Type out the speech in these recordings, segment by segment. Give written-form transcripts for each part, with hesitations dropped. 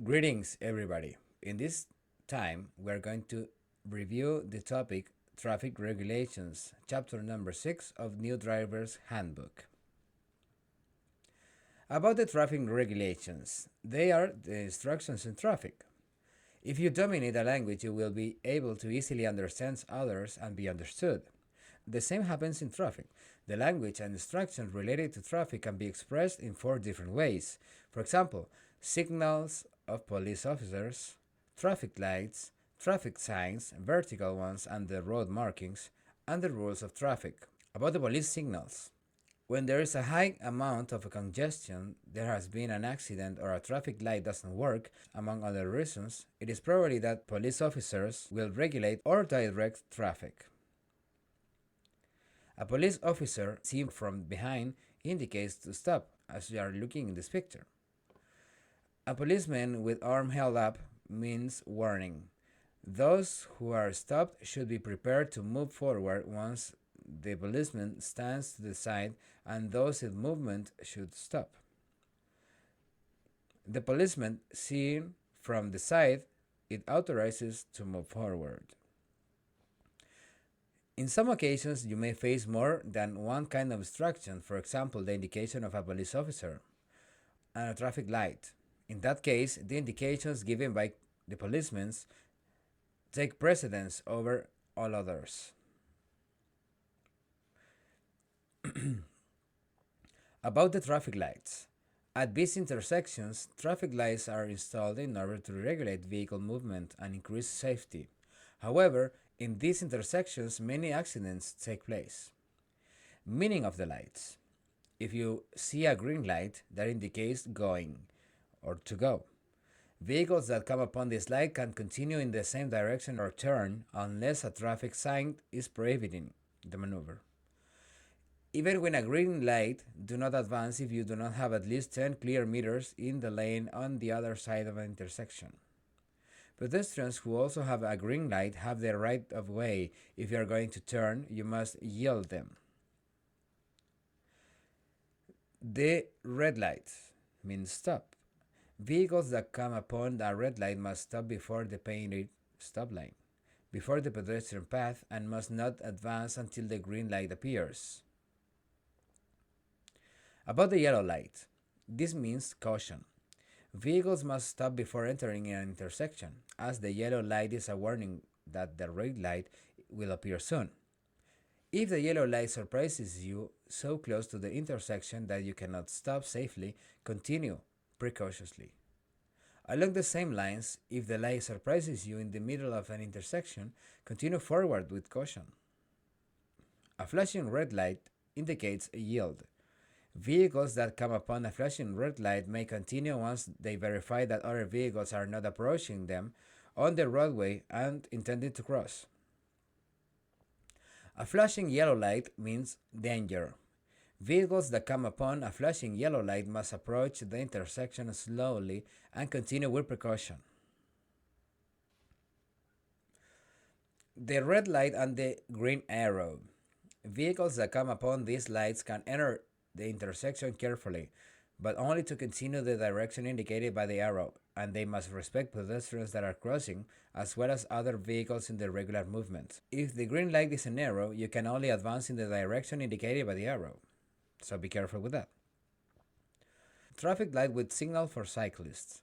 Greetings, everybody. In this time, we're going to review the topic Traffic Regulations, chapter number 6 of New Driver's Handbook. About the traffic regulations, they are the instructions in traffic. If you dominate a language, you will be able to easily understand others and be understood. The same happens in traffic. The language and instructions related to traffic can be expressed in four different ways. For example, signals of police officers, traffic lights, traffic signs, vertical ones, and the road markings, and the rules of traffic. About the police signals. When there is a high amount of congestion, there has been an accident, or a traffic light doesn't work, among other reasons, it is probably that police officers will regulate or direct traffic. A police officer seen from behind indicates to stop, as you are looking in this picture. A policeman with arm held up means warning. Those who are stopped should be prepared to move forward once the policeman stands to the side, and those in movement should stop. The policeman seen from the side, it authorizes to move forward. In some occasions, you may face more than one kind of instruction, for example, the indication of a police officer and a traffic light. In that case, the indications given by the policemen take precedence over all others. About the traffic lights. At busy intersections, traffic lights are installed in order to regulate vehicle movement and increase safety. However, in these intersections, many accidents take place. Meaning of the lights. If you see a green light, that indicates going or to go. Vehicles that come upon this light can continue in the same direction or turn unless a traffic sign is prohibiting the maneuver. Even when a green light, do not advance if you do not have at least 10 clear meters in the lane on the other side of an intersection. Pedestrians who also have a green light have the right of way. If you are going to turn, you must yield them. The red light means stop. Vehicles that come upon a red light must stop before the painted stop line, before the pedestrian path, and must not advance until the green light appears. About the yellow light. This means caution. Vehicles must stop before entering an intersection, as the yellow light is a warning that the red light will appear soon. If the yellow light surprises you so close to the intersection that you cannot stop safely, continue precautiously. Along the same lines, if the light surprises you in the middle of an intersection, continue forward with caution. A flashing red light indicates a yield. Vehicles that come upon a flashing red light may continue once they verify that other vehicles are not approaching them on the roadway and intending to cross. A flashing yellow light means danger. Vehicles that come upon a flashing yellow light must approach the intersection slowly and continue with precaution. The red light and the green arrow. Vehicles that come upon these lights can enter the intersection carefully, but only to continue the direction indicated by the arrow, and they must respect pedestrians that are crossing, as well as other vehicles in the regular movement. If the green light is an arrow, you can only advance in the direction indicated by the arrow, so be careful with that. Traffic light with signal for cyclists.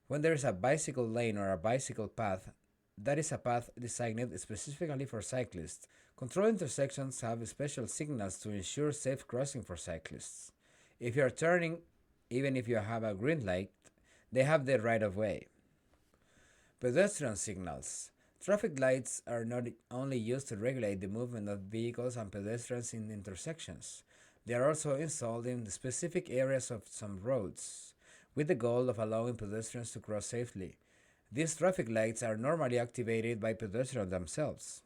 When there is a bicycle lane or a bicycle path, that is a path designed specifically for cyclists. Control intersections have special signals to ensure safe crossing for cyclists. If you are turning, even if you have a green light, they have the right of way. Pedestrian signals. Traffic lights are not only used to regulate the movement of vehicles and pedestrians in intersections. They are also installed in specific areas of some roads, with the goal of allowing pedestrians to cross safely. These traffic lights are normally activated by pedestrians themselves.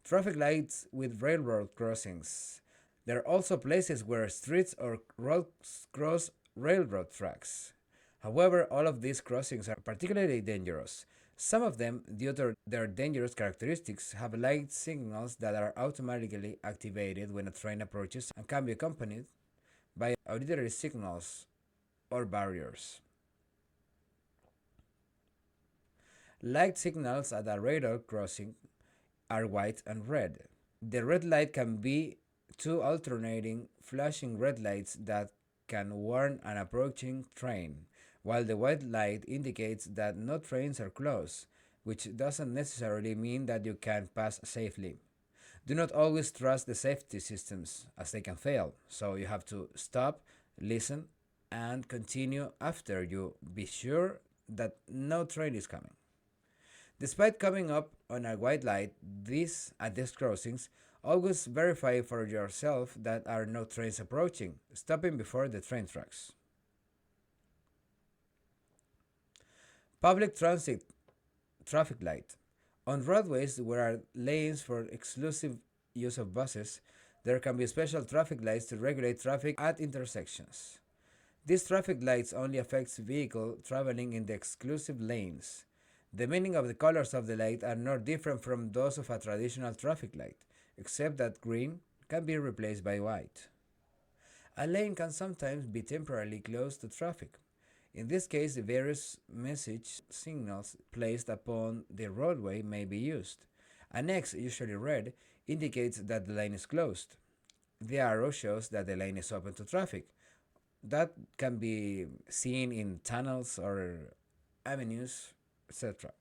Traffic lights with railroad crossings. There are also places where streets or roads cross railroad tracks. However, all of these crossings are particularly dangerous. Some of them, due to their dangerous characteristics, have light signals that are automatically activated when a train approaches and can be accompanied by auditory signals or barriers. Light signals at a radar crossing are white and red. The red light can be two alternating flashing red lights that can warn an approaching train, while the white light indicates that no trains are close, which doesn't necessarily mean that you can pass safely. Do not always trust the safety systems as they can fail, so you have to stop, listen, and continue after you be sure that no train is coming. Despite coming up on a white light, at these crossings, always verify for yourself that are no trains approaching, stopping before the train tracks. Public transit traffic light. On roadways where are lanes for exclusive use of buses, there can be special traffic lights to regulate traffic at intersections. These traffic lights only affects vehicles traveling in the exclusive lanes. The meaning of the colors of the light are not different from those of a traditional traffic light, except that green can be replaced by white. A lane can sometimes be temporarily closed to traffic. In this case, the various message signals placed upon the roadway may be used. An X, usually red, indicates that the lane is closed. The arrow shows that the lane is open to traffic. That can be seen in tunnels or avenues, etc.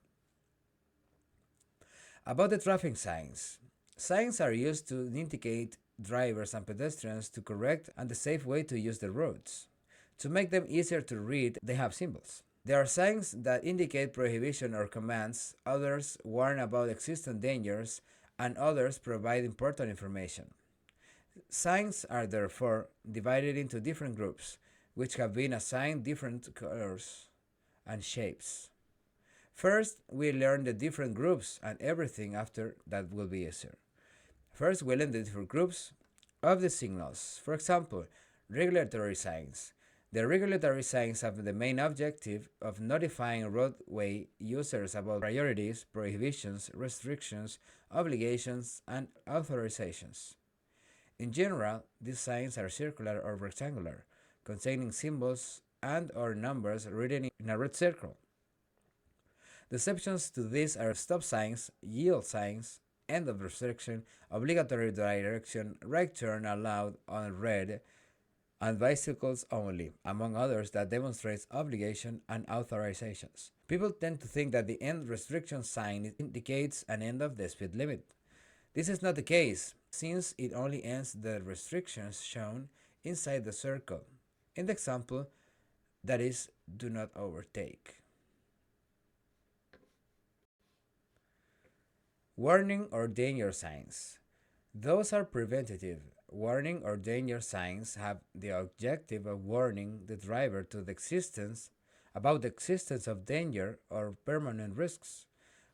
About the traffic signs. Signs are used to indicate drivers and pedestrians to correct and the safe way to use the roads. To make them easier to read, they have symbols. There are signs that indicate prohibition or commands, others warn about existing dangers, and others provide important information. Signs are therefore divided into different groups, which have been assigned different colors and shapes. First, we learn the different groups, and everything after that will be easier. First, we learn the different groups of the signals. For example, regulatory signs. The regulatory signs have the main objective of notifying roadway users about priorities, prohibitions, restrictions, obligations, and authorizations. In general, these signs are circular or rectangular, containing symbols and or numbers written in a red circle. The exceptions to this are stop signs, yield signs, end of restriction, obligatory direction, right turn allowed on red, and bicycles only, among others that demonstrates obligation and authorizations. People tend to think that the end restriction sign indicates an end of the speed limit. This is not the case, since it only ends the restrictions shown inside the circle. In the example, that is, do not overtake. Warning or danger signs. Those are preventative. Warning or danger signs have the objective of warning the driver to the existence about the existence of danger or permanent risks,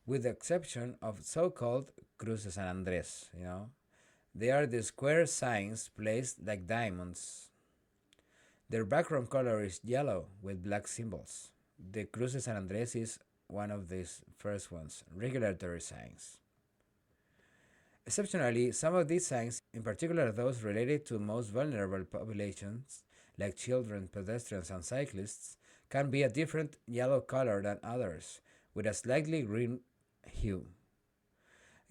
with the exception of so-called cruces San Andres. They are the square signs placed like diamonds. Their background color is yellow with black symbols. The cruces San Andres is one of these first ones, regulatory signs. Exceptionally, some of these signs, in particular those related to most vulnerable populations, like children, pedestrians, and cyclists, can be a different yellow color than others, with a slightly green hue.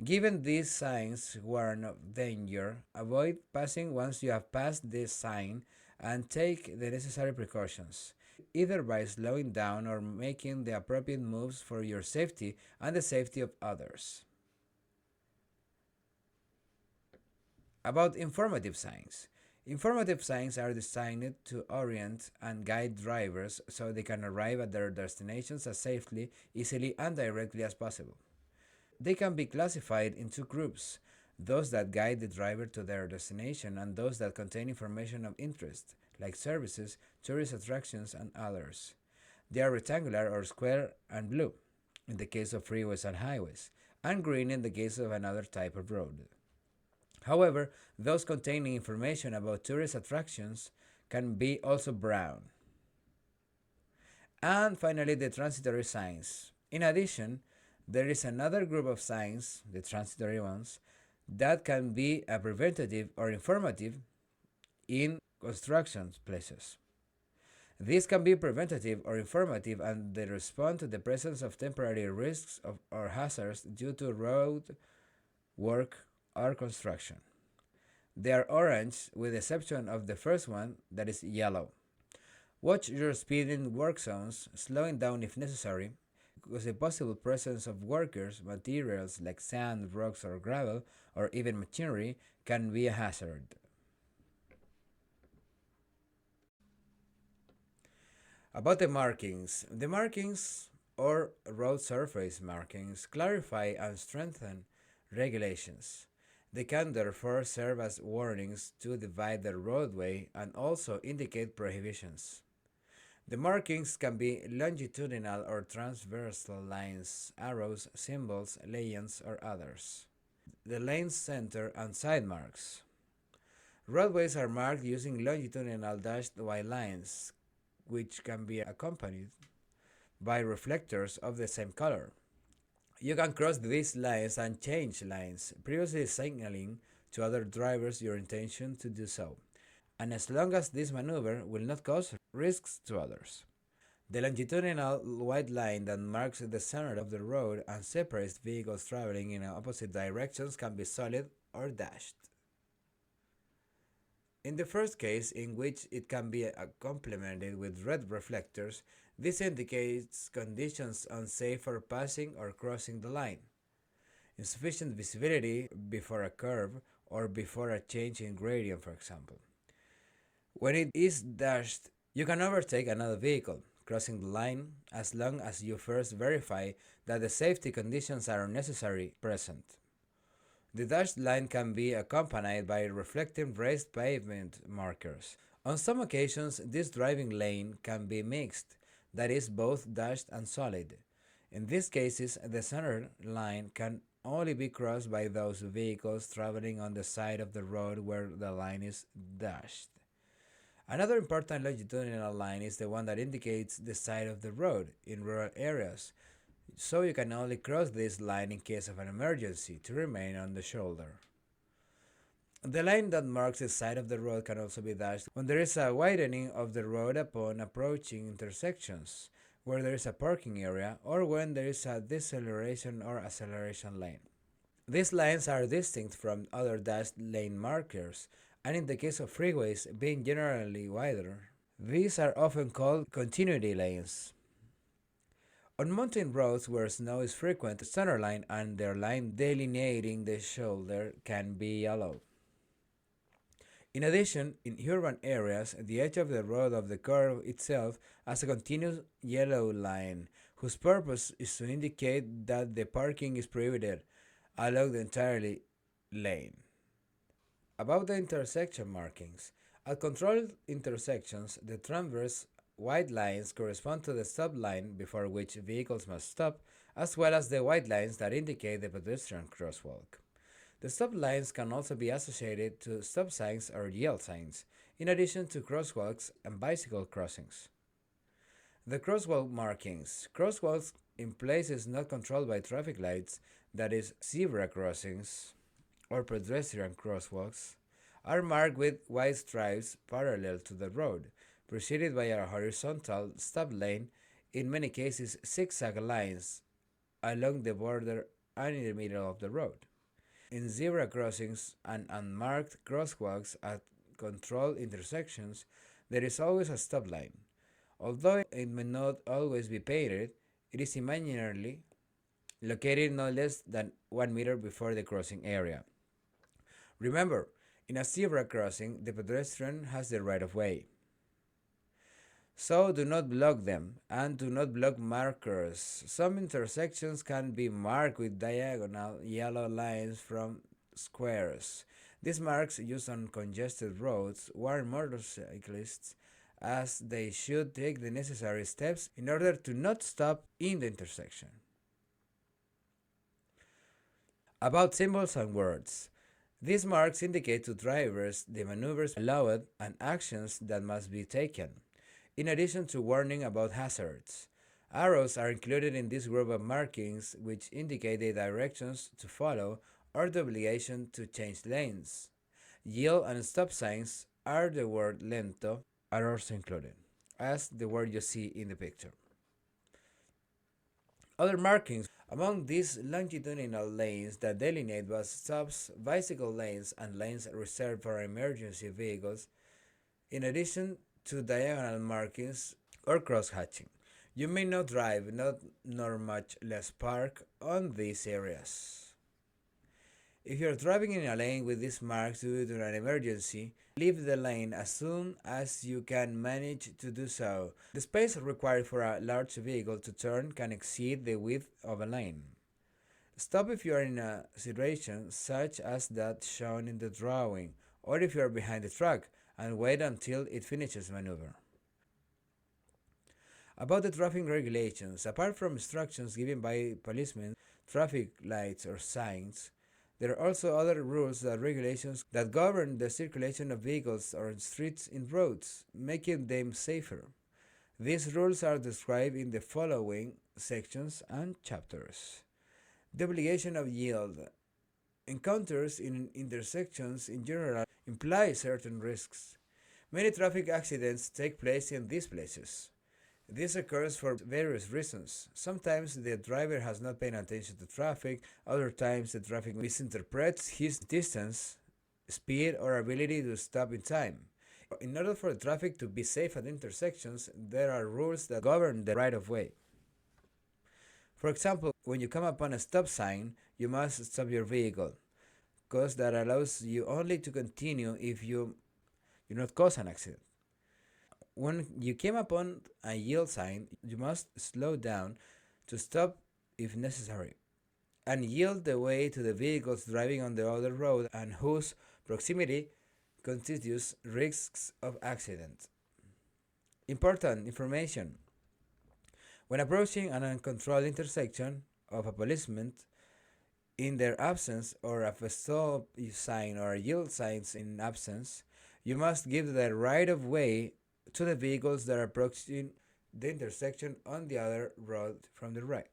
Given these signs warn of danger, avoid passing once you have passed this sign and take the necessary precautions, either by slowing down or making the appropriate moves for your safety and the safety of others. About informative signs. Informative signs are designed to orient and guide drivers so they can arrive at their destinations as safely, easily, and directly as possible. They can be classified in two groups: those that guide the driver to their destination and those that contain information of interest, like services, tourist attractions, and others. They are rectangular or square and blue, in the case of freeways and highways, and green in the case of another type of road. However, those containing information about tourist attractions can be also brown. And finally, the transitory signs. In addition, there is another group of signs, the transitory ones, that can be a preventative or informative in construction places. These can be preventative or informative, and they respond to the presence of temporary risks or hazards due to road work or construction. They are orange, with the exception of the first one that is yellow. Watch your speed in work zones, slowing down if necessary, because the possible presence of workers, materials like sand, rocks, or gravel, or even machinery, can be a hazard. About the markings or road surface markings clarify and strengthen regulations. They can therefore serve as warnings to divide the roadway and also indicate prohibitions. The markings can be longitudinal or transversal lines, arrows, symbols, legends, or others. The lane's center and side marks. Roadways are marked using longitudinal dashed white lines, which can be accompanied by reflectors of the same color. You can cross these lines and change lines, previously signaling to other drivers your intention to do so, and as long as this maneuver will not cause risks to others. The longitudinal white line that marks the center of the road and separates vehicles traveling in opposite directions can be solid or dashed. In the first case, in which it can be complemented with red reflectors, this indicates conditions unsafe for passing or crossing the line. Insufficient visibility before a curve or before a change in gradient, for example. When it is dashed, you can overtake another vehicle, crossing the line as long as you first verify that the safety conditions are necessarily present. The dashed line can be accompanied by reflecting raised pavement markers. On some occasions, this driving lane can be mixed, that is, both dashed and solid. In these cases, the center line can only be crossed by those vehicles traveling on the side of the road where the line is dashed. Another important longitudinal line is the one that indicates the side of the road in rural areas, so you can only cross this line in case of an emergency to remain on the shoulder. The line that marks the side of the road can also be dashed when there is a widening of the road upon approaching intersections, where there is a parking area, or when there is a deceleration or acceleration lane. These lines are distinct from other dashed lane markers, and in the case of freeways being generally wider, these are often called continuity lanes. On mountain roads where snow is frequent, the center line and their line delineating the shoulder can be yellow. In addition, in urban areas, the edge of the road of the curve itself has a continuous yellow line, whose purpose is to indicate that the parking is prohibited along the entire lane. About the intersection markings. At controlled intersections, the transverse white lines correspond to the stop line before which vehicles must stop, as well as the white lines that indicate the pedestrian crosswalk. The stop lines can also be associated to stop signs or yield signs, in addition to crosswalks and bicycle crossings. The crosswalk markings. Crosswalks in places not controlled by traffic lights, that is, zebra crossings or pedestrian crosswalks, are marked with white stripes parallel to the road, preceded by a horizontal stop lane, in many cases zigzag lines along the border and in the middle of the road. In zebra crossings and unmarked crosswalks at controlled intersections, there is always a stop line. Although it may not always be painted, it is imaginarily located no less than 1 meter before the crossing area. Remember, in a zebra crossing, the pedestrian has the right of way. So do not block them, and do not block markers. Some intersections can be marked with diagonal yellow lines from squares. These marks, used on congested roads, warn motorcyclists as they should take the necessary steps in order to not stop in the intersection. About symbols and words. These marks indicate to drivers the maneuvers allowed and actions that must be taken, in addition to warning about hazards. Arrows are included in this group of markings, which indicate the directions to follow or the obligation to change lanes. Yield and stop signs are the word lento are also included. as the word you see in the picture. Other markings among these longitudinal lanes that delineate bus stops, bicycle lanes, and lanes reserved for emergency vehicles, in addition to diagonal markings or cross-hatching. You may not drive, not nor much less park on these areas. If you're driving in a lane with these marks due to an emergency, leave the lane as soon as you can manage to do so. The space required for a large vehicle to turn can exceed the width of a lane. Stop if you are in a situation such as that shown in the drawing, or if you are behind the truck, and wait until it finishes maneuver. About the traffic regulations, apart from instructions given by policemen, traffic lights, or signs, there are also other rules and regulations that govern the circulation of vehicles on streets and roads, making them safer. These rules are described in the following sections and chapters. The obligation of yield. Encounters in intersections in general imply certain risks. Many traffic accidents take place in these places. This occurs for various reasons. Sometimes the driver has not paid attention to traffic, other times the traffic misinterprets his distance, speed, or ability to stop in time. In order for the traffic to be safe at intersections, there are rules that govern the right of way. For example, when you come upon a stop sign, you must stop your vehicle, because that allows you only to continue if you do not cause an accident. When you came upon a yield sign, you must slow down to stop if necessary, and yield the way to the vehicles driving on the other road and whose proximity constitutes risks of accident. Important information. When approaching an uncontrolled intersection of a policeman in their absence, or of a stop sign or yield signs in absence, you must give the right of way to the vehicles that are approaching the intersection on the other road from the right.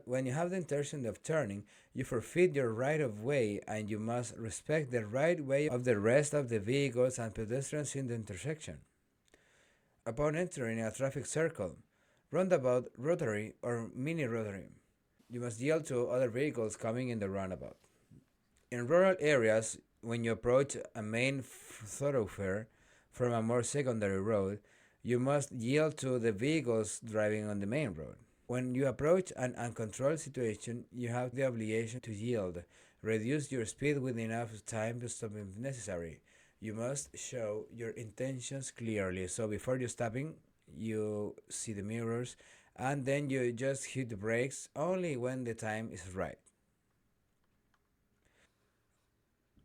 When you have the intention of turning, you forfeit your right of way, and you must respect the right way of the rest of the vehicles and pedestrians in the intersection. Upon entering a traffic circle, roundabout, rotary, or mini rotary, you must yield to other vehicles coming in the roundabout. In rural areas, when you approach a main thoroughfare from a more secondary road, you must yield to the vehicles driving on the main road. When you approach an uncontrolled situation, you have the obligation to yield. Reduce your speed with enough time to stop if necessary. You must show your intentions clearly, so before you stopping, you see the mirrors, and then you just hit the brakes only when the time is right.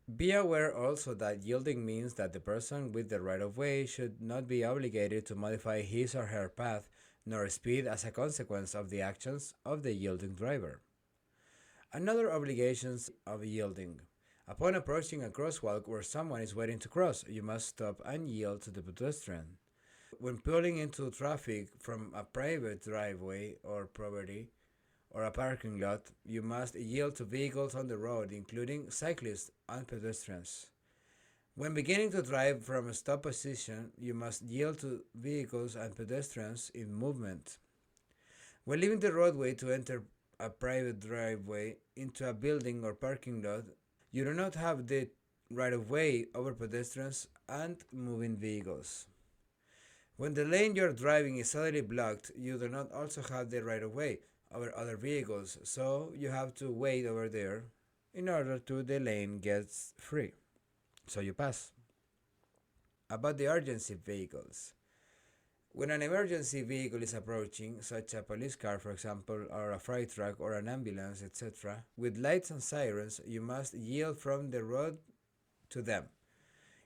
Be aware also that yielding means that the person with the right of way should not be obligated to modify his or her path nor speed as a consequence of the actions of the yielding driver. Another obligation of yielding. Upon approaching a crosswalk where someone is waiting to cross, you must stop and yield to the pedestrian. When pulling into traffic from a private driveway or property, or a parking lot, you must yield to vehicles on the road, including cyclists and pedestrians. When beginning to drive from a stop position, you must yield to vehicles and pedestrians in movement. When leaving the roadway to enter a private driveway into a building or parking lot, you do not have the right of way over pedestrians and moving vehicles. When the lane you're driving is suddenly blocked, you do not also have the right of way over other vehicles, so you have to wait over there in order to the lane gets free, so you pass. About the urgency vehicles. When an emergency vehicle is approaching, such a police car for example, or a fire truck or an ambulance, etc., with lights and sirens, you must yield from the road to them,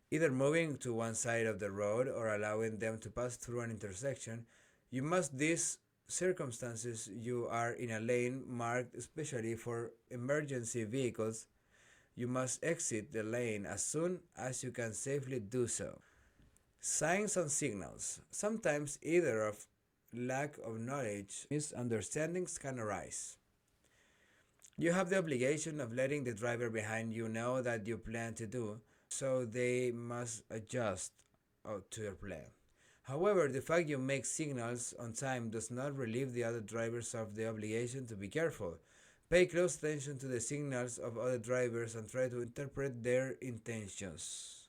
either moving to one side of the road or allowing them to pass through an intersection. You must these circumstances you are in a lane marked especially for emergency vehicles. You must exit the lane as soon as you can safely do so. Signs and signals. Sometimes either of lack of knowledge, misunderstandings can arise. You have the obligation of letting the driver behind you know that you plan to do, so they must adjust to your plan. However, the fact you make signals on time does not relieve the other drivers of the obligation to be careful. Pay close attention to the signals of other drivers and try to interpret their intentions.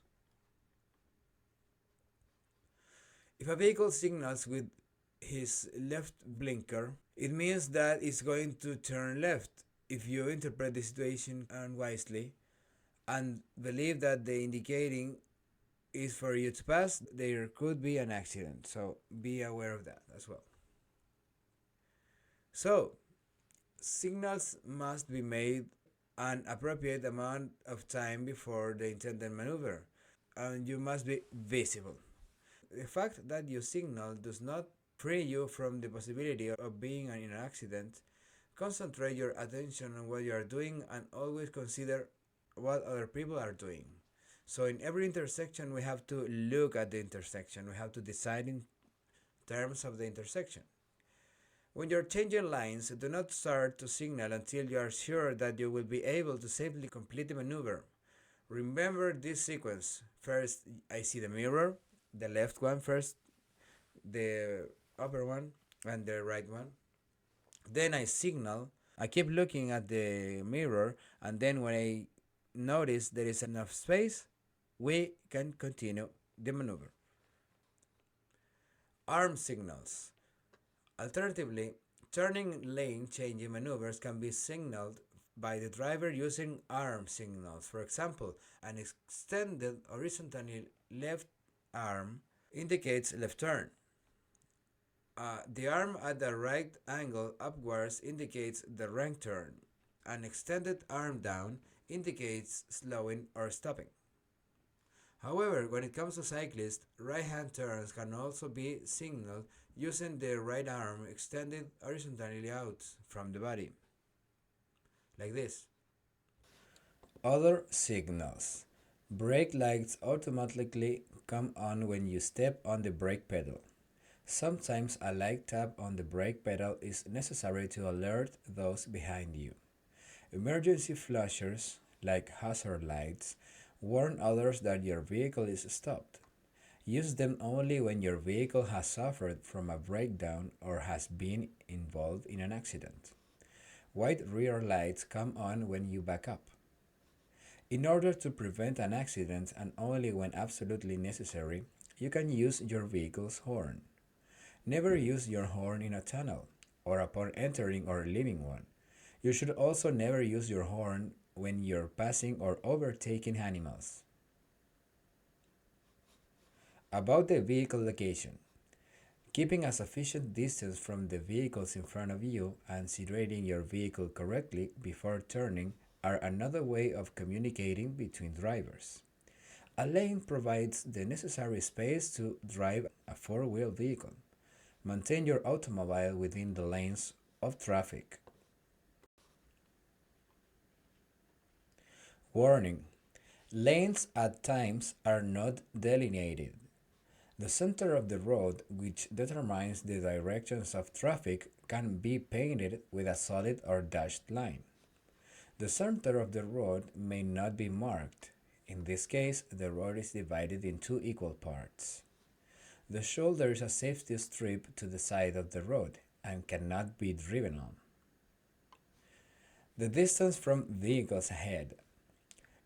If a vehicle signals with his left blinker, it means that it's going to turn left. If you interpret the situation unwisely and believe that the indicating is for you to pass, there could be an accident. So be aware of that as well. So, signals must be made an appropriate amount of time before the intended maneuver, and you must be visible. The fact that your signal does not free you from the possibility of being in an accident. Concentrate your attention on what you are doing and always consider what other people are doing. So, in every intersection, we have to look at the intersection, we have to decide in terms of the intersection. When you're changing lines, do not start to signal until you are sure that you will be able to safely complete the maneuver. Remember this sequence. First, I see the mirror, the left one first, the upper one, and the right one. Then I signal. I keep looking at the mirror, and then when I notice there is enough space, we can continue the maneuver. Arm signals. Alternatively, turning lane changing maneuvers can be signaled by the driver using arm signals. For example, an extended horizontally left arm indicates left turn. The arm at the right angle upwards indicates the right turn. An extended arm down indicates slowing or stopping. However, when it comes to cyclists, right-hand turns can also be signaled using the right arm extended horizontally out from the body, like this. Other signals. Brake lights automatically come on when you step on the brake pedal. Sometimes a light tap on the brake pedal is necessary to alert those behind you. Emergency flashers, like hazard lights, warn others that your vehicle is stopped. Use them only when your vehicle has suffered from a breakdown or has been involved in an accident. White rear lights come on when you back up. In order to prevent an accident and only when absolutely necessary, you can use your vehicle's horn. Never use your horn in a tunnel or upon entering or leaving one. You should also never use your horn when you're passing or overtaking animals. About the vehicle location. Keeping a sufficient distance from the vehicles in front of you and situating your vehicle correctly before turning are another way of communicating between drivers. A lane provides the necessary space to drive a four-wheel vehicle. Maintain your automobile within the lanes of traffic. Warning: lanes at times are not delineated. The center of the road, which determines the directions of traffic, can be painted with a solid or dashed line. The center of the road may not be marked. In this case, the road is divided in two equal parts. The shoulder is a safety strip to the side of the road and cannot be driven on. The distance from vehicles ahead.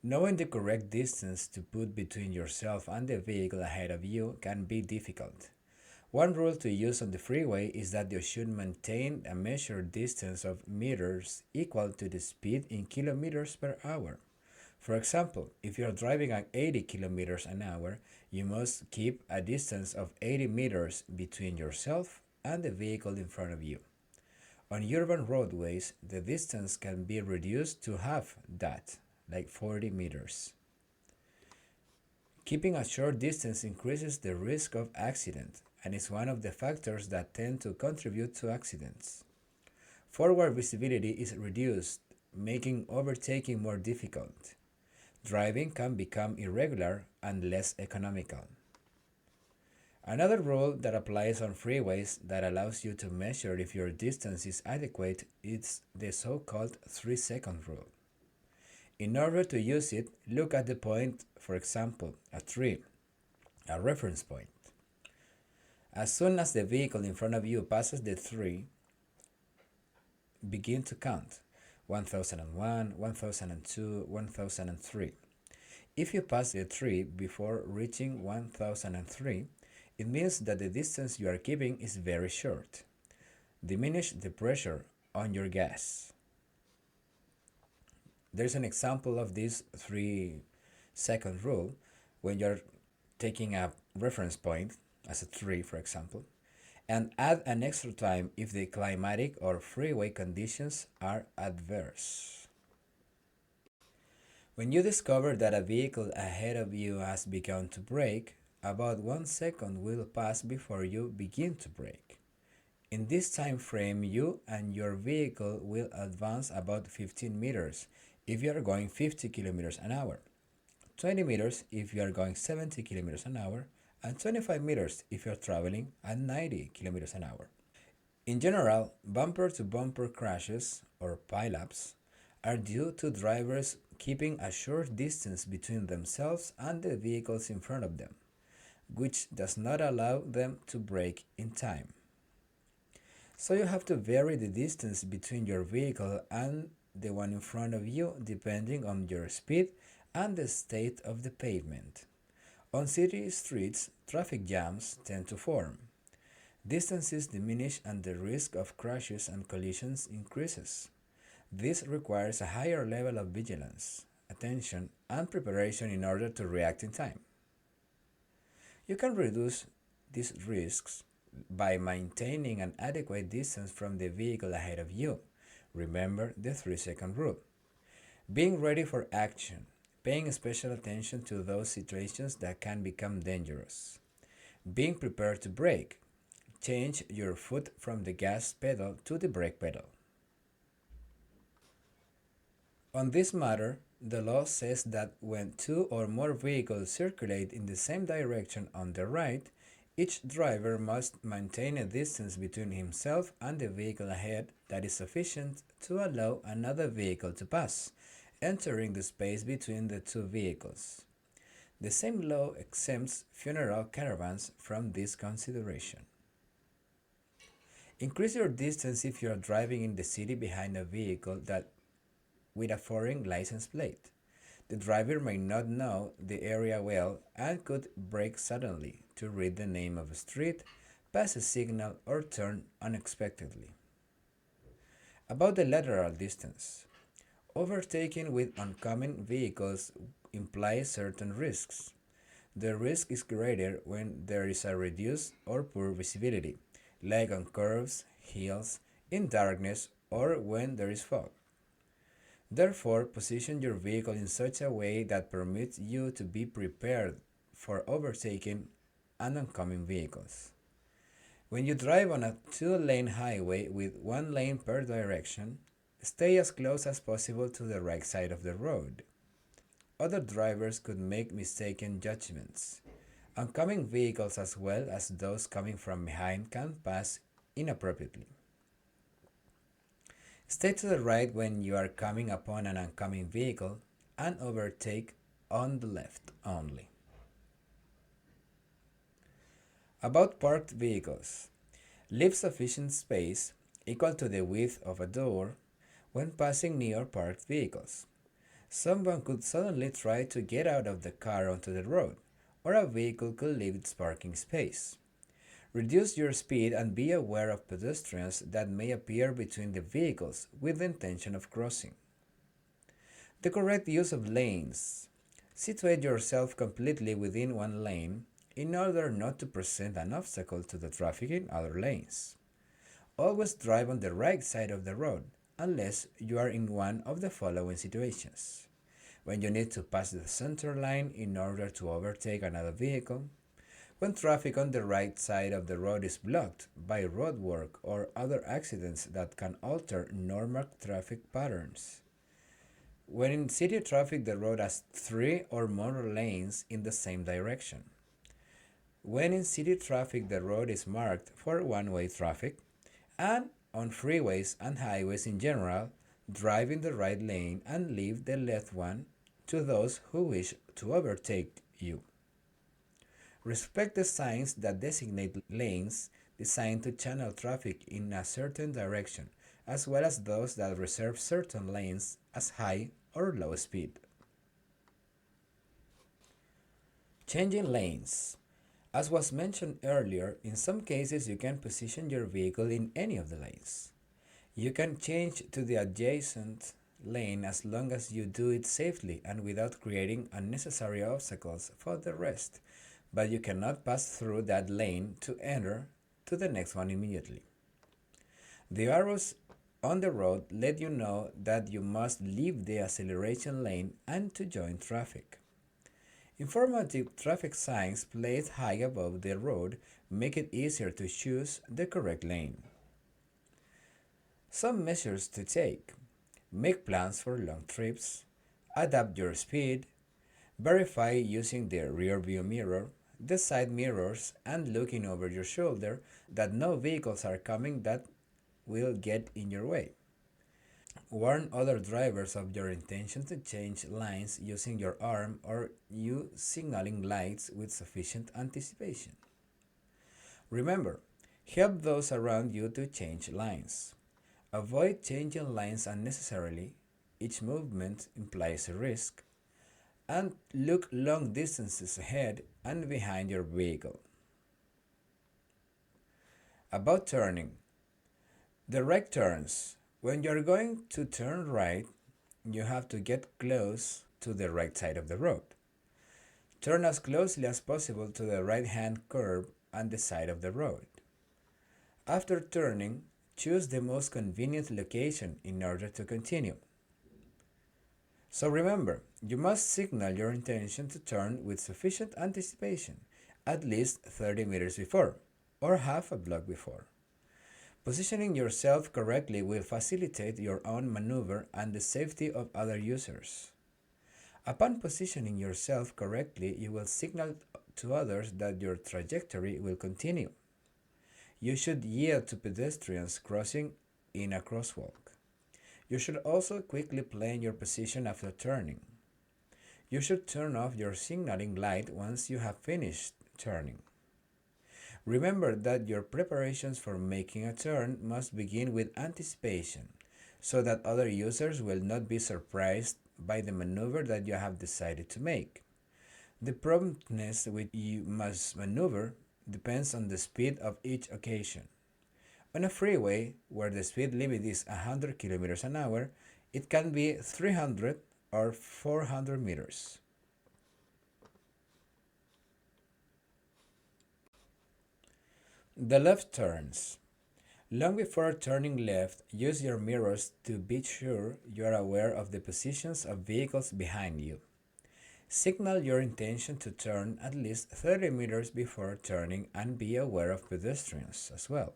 Knowing the correct distance to put between yourself and the vehicle ahead of you can be difficult. One rule to use on the freeway is that you should maintain a measured distance of meters equal to the speed in kilometers per hour. For example, if you are driving at 80 kilometers an hour, you must keep a distance of 80 meters between yourself and the vehicle in front of you. On urban roadways, the distance can be reduced to half that, like 40 meters. Keeping a short distance increases the risk of accident and is one of the factors that tend to contribute to accidents. Forward visibility is reduced, making overtaking more difficult. Driving can become irregular and less economical. Another rule that applies on freeways that allows you to measure if your distance is adequate is the so-called 3-second rule. In order to use it, look at the point, for example, a tree, a reference point. As soon as the vehicle in front of you passes the 3, begin to count 1001, 1002, 1003. If you pass the 3 before reaching 1003, it means that the distance you are keeping is very short. Diminish the pressure on your gas. There's an example of this 3-second rule when you're taking a reference point, as a 3 for example, and add an extra time if the climatic or freeway conditions are adverse. When you discover that a vehicle ahead of you has begun to brake, about 1 second will pass before you begin to brake. In this time frame, you and your vehicle will advance about 15 meters if you are going 50 kilometers an hour, 20 meters if you are going 70 kilometers an hour, and 25 meters if you are traveling at 90 kilometers an hour. In general, bumper-to-bumper crashes, or pileups, are due to drivers keeping a short distance between themselves and the vehicles in front of them, which does not allow them to brake in time. So you have to vary the distance between your vehicle and the one in front of you depending on your speed and the state of the pavement. On city streets, traffic jams tend to form. Distances diminish and the risk of crashes and collisions increases. This requires a higher level of vigilance, attention, and preparation in order to react in time. You can reduce these risks by maintaining an adequate distance from the vehicle ahead of you. Remember the 3-second rule. Being ready for action, paying special attention to those situations that can become dangerous. Being prepared to brake. Change your foot from the gas pedal to the brake pedal. On this matter, the law says that when 2 or more vehicles circulate in the same direction on the right, each driver must maintain a distance between himself and the vehicle ahead that is sufficient to allow another vehicle to pass, entering the space between the 2 vehicles. The same law exempts funeral caravans from this consideration. Increase your distance if you are driving in the city behind a vehicle that with a foreign license plate. The driver may not know the area well and could brake suddenly to read the name of a street, pass a signal, or turn unexpectedly. About the lateral distance. Overtaking with oncoming vehicles implies certain risks. The risk is greater when there is a reduced or poor visibility, like on curves, hills, in darkness, or when there is fog. Therefore, position your vehicle in such a way that permits you to be prepared for overtaking and oncoming vehicles. When you drive on a 2-lane highway with 1 lane per direction, stay as close as possible to the right side of the road. Other drivers could make mistaken judgments. Oncoming vehicles as well as those coming from behind can pass inappropriately. Stay to the right when you are coming upon an oncoming vehicle and overtake on the left only. About parked vehicles. Leave sufficient space equal to the width of a door when passing near parked vehicles. Someone could suddenly try to get out of the car onto the road, or a vehicle could leave its parking space. Reduce your speed and be aware of pedestrians that may appear between the vehicles with the intention of crossing. The correct use of lanes. Situate yourself completely within 1 lane in order not to present an obstacle to the traffic in other lanes. Always drive on the right side of the road unless you are in one of the following situations. When you need to pass the center line in order to overtake another vehicle, when traffic on the right side of the road is blocked by roadwork or other accidents that can alter normal traffic patterns. When in city traffic the road has 3 or more lanes in the same direction. When in city traffic the road is marked for one-way traffic, and on freeways and highways in general, drive in the right lane and leave the left one to those who wish to overtake you. Respect the signs that designate lanes designed to channel traffic in a certain direction, as well as those that reserve certain lanes as high or low speed. Changing lanes. As was mentioned earlier, in some cases you can position your vehicle in any of the lanes. You can change to the adjacent lane as long as you do it safely and without creating unnecessary obstacles for the rest, but you cannot pass through that lane to enter to the next one immediately. The arrows on the road let you know that you must leave the acceleration lane and to join traffic. Informative traffic signs placed high above the road make it easier to choose the correct lane. Some measures to take. Make plans for long trips. Adapt your speed. Verify using the rear view mirror, the side mirrors, and looking over your shoulder that no vehicles are coming that will get in your way. Warn other drivers of your intention to change lines using your arm or use signaling lights with sufficient anticipation. Remember, help those around you to change lines. Avoid changing lines unnecessarily. Each movement implies a risk. And look long distances ahead and behind your vehicle. About turning. The right turns. When you're going to turn right, you have to get close to the right side of the road. Turn as closely as possible to the right-hand curb and the side of the road. After turning, choose the most convenient location in order to continue. So remember, you must signal your intention to turn with sufficient anticipation, at least 30 meters before, or half a block before. Positioning yourself correctly will facilitate your own maneuver and the safety of other users. Upon positioning yourself correctly, you will signal to others that your trajectory will continue. You should yield to pedestrians crossing in a crosswalk. You should also quickly plan your position after turning. You should turn off your signaling light once you have finished turning. Remember that your preparations for making a turn must begin with anticipation, so that other users will not be surprised by the maneuver that you have decided to make. The promptness with which you must maneuver depends on the speed of each occasion. On a freeway, where the speed limit is 100 kilometers an hour, it can be 300 or 400 meters. The left turns. Long before turning left, use your mirrors to be sure you are aware of the positions of vehicles behind you. Signal your intention to turn at least 30 meters before turning and be aware of pedestrians as well.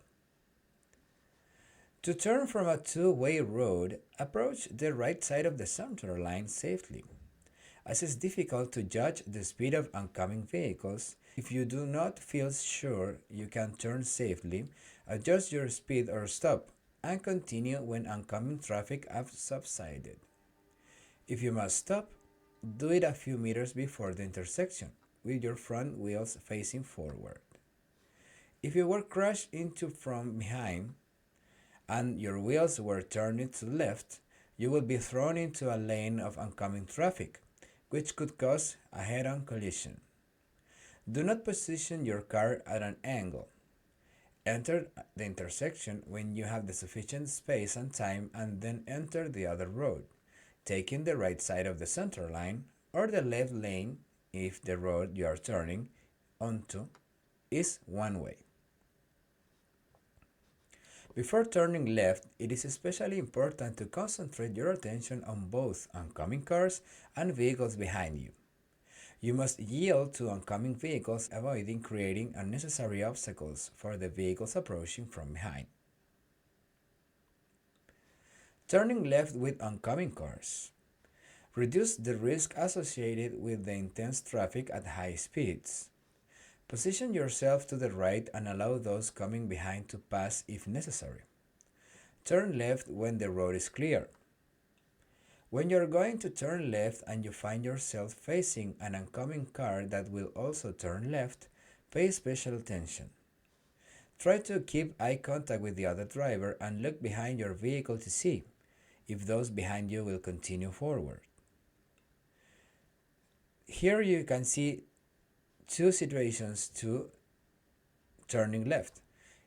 To turn from a two-way road, approach the right side of the center line safely. As it's difficult to judge the speed of oncoming vehicles, if you do not feel sure you can turn safely, adjust your speed or stop and continue when oncoming traffic has subsided. If you must stop, do it a few meters before the intersection, with your front wheels facing forward. If you were crushed into from behind and your wheels were turning to the left, you will be thrown into a lane of oncoming traffic, which could cause a head-on collision. Do not position your car at an angle. Enter the intersection when you have the sufficient space and time, and then enter the other road, taking the right side of the center line or the left lane if the road you are turning onto is one way. Before turning left, it is especially important to concentrate your attention on both oncoming cars and vehicles behind you. You must yield to oncoming vehicles, avoiding creating unnecessary obstacles for the vehicles approaching from behind. Turning left with oncoming cars. Reduce the risk associated with the intense traffic at high speeds. Position yourself to the right and allow those coming behind to pass if necessary. Turn left when the road is clear. When you're going to turn left and you find yourself facing an oncoming car that will also turn left, Pay special attention. Try to keep eye contact with the other driver and look behind your vehicle to see if those behind you will continue forward. Here you can see two situations to turning left.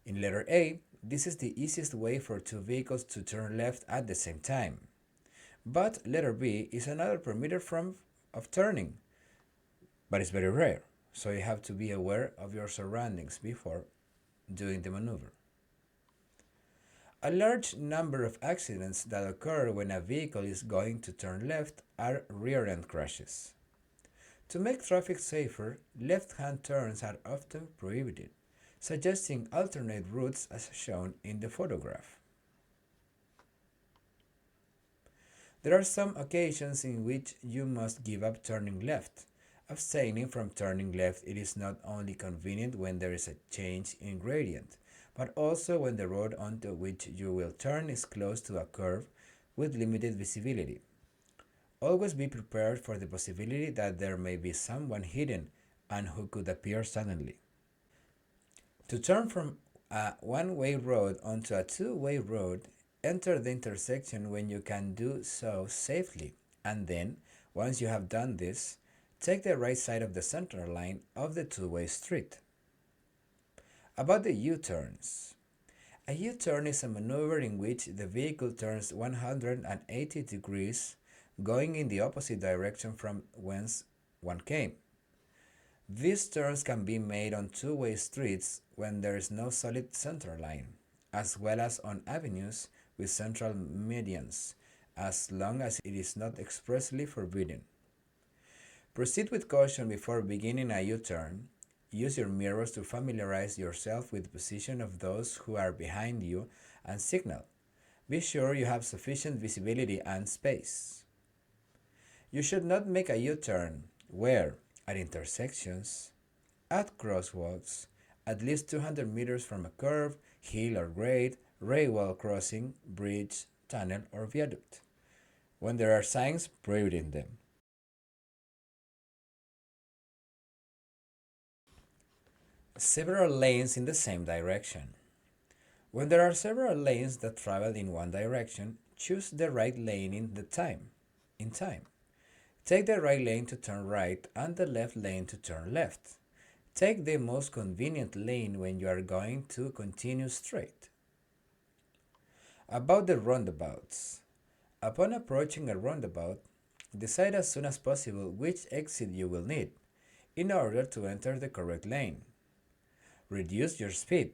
In letter A, this is the easiest way for two vehicles to turn left at the same time. But letter B is another permitted form of turning, but it's very rare, so you have to be aware of your surroundings before doing the maneuver. A large number of accidents that occur when a vehicle is going to turn left are rear-end crashes. To make traffic safer, left-hand turns are often prohibited, suggesting alternate routes as shown in the photograph. There are some occasions in which you must give up turning left. Abstaining from turning left it is not only convenient when there is a change in gradient, but also when the road onto which you will turn is close to a curve with limited visibility. Always be prepared for the possibility that there may be someone hidden and who could appear suddenly. To turn from a one-way road onto a two-way road, enter the intersection when you can do so safely, and then, once you have done this, take the right side of the center line of the two-way street. About the U-turns. A U-turn is a maneuver in which the vehicle turns 180 degrees going in the opposite direction from whence one came. These turns can be made on two-way streets when there is no solid center line, as well as on avenues with central medians, as long as it is not expressly forbidden. Proceed with caution before beginning a U-turn. Use your mirrors to familiarize yourself with the position of those who are behind you and signal. Be sure you have sufficient visibility and space. You should not make a U-turn where, at intersections, at crosswalks, at least 200 meters from a curve, hill or grade, railway crossing, bridge, tunnel, or viaduct, when there are signs prohibiting them. Several lanes in the same direction. When there are several lanes that travel in one direction, choose the right lane in time. Take the right lane to turn right and the left lane to turn left. Take the most convenient lane when you are going to continue straight. About the roundabouts. Upon approaching a roundabout, decide as soon as possible which exit you will need in order to enter the correct lane. Reduce your speed.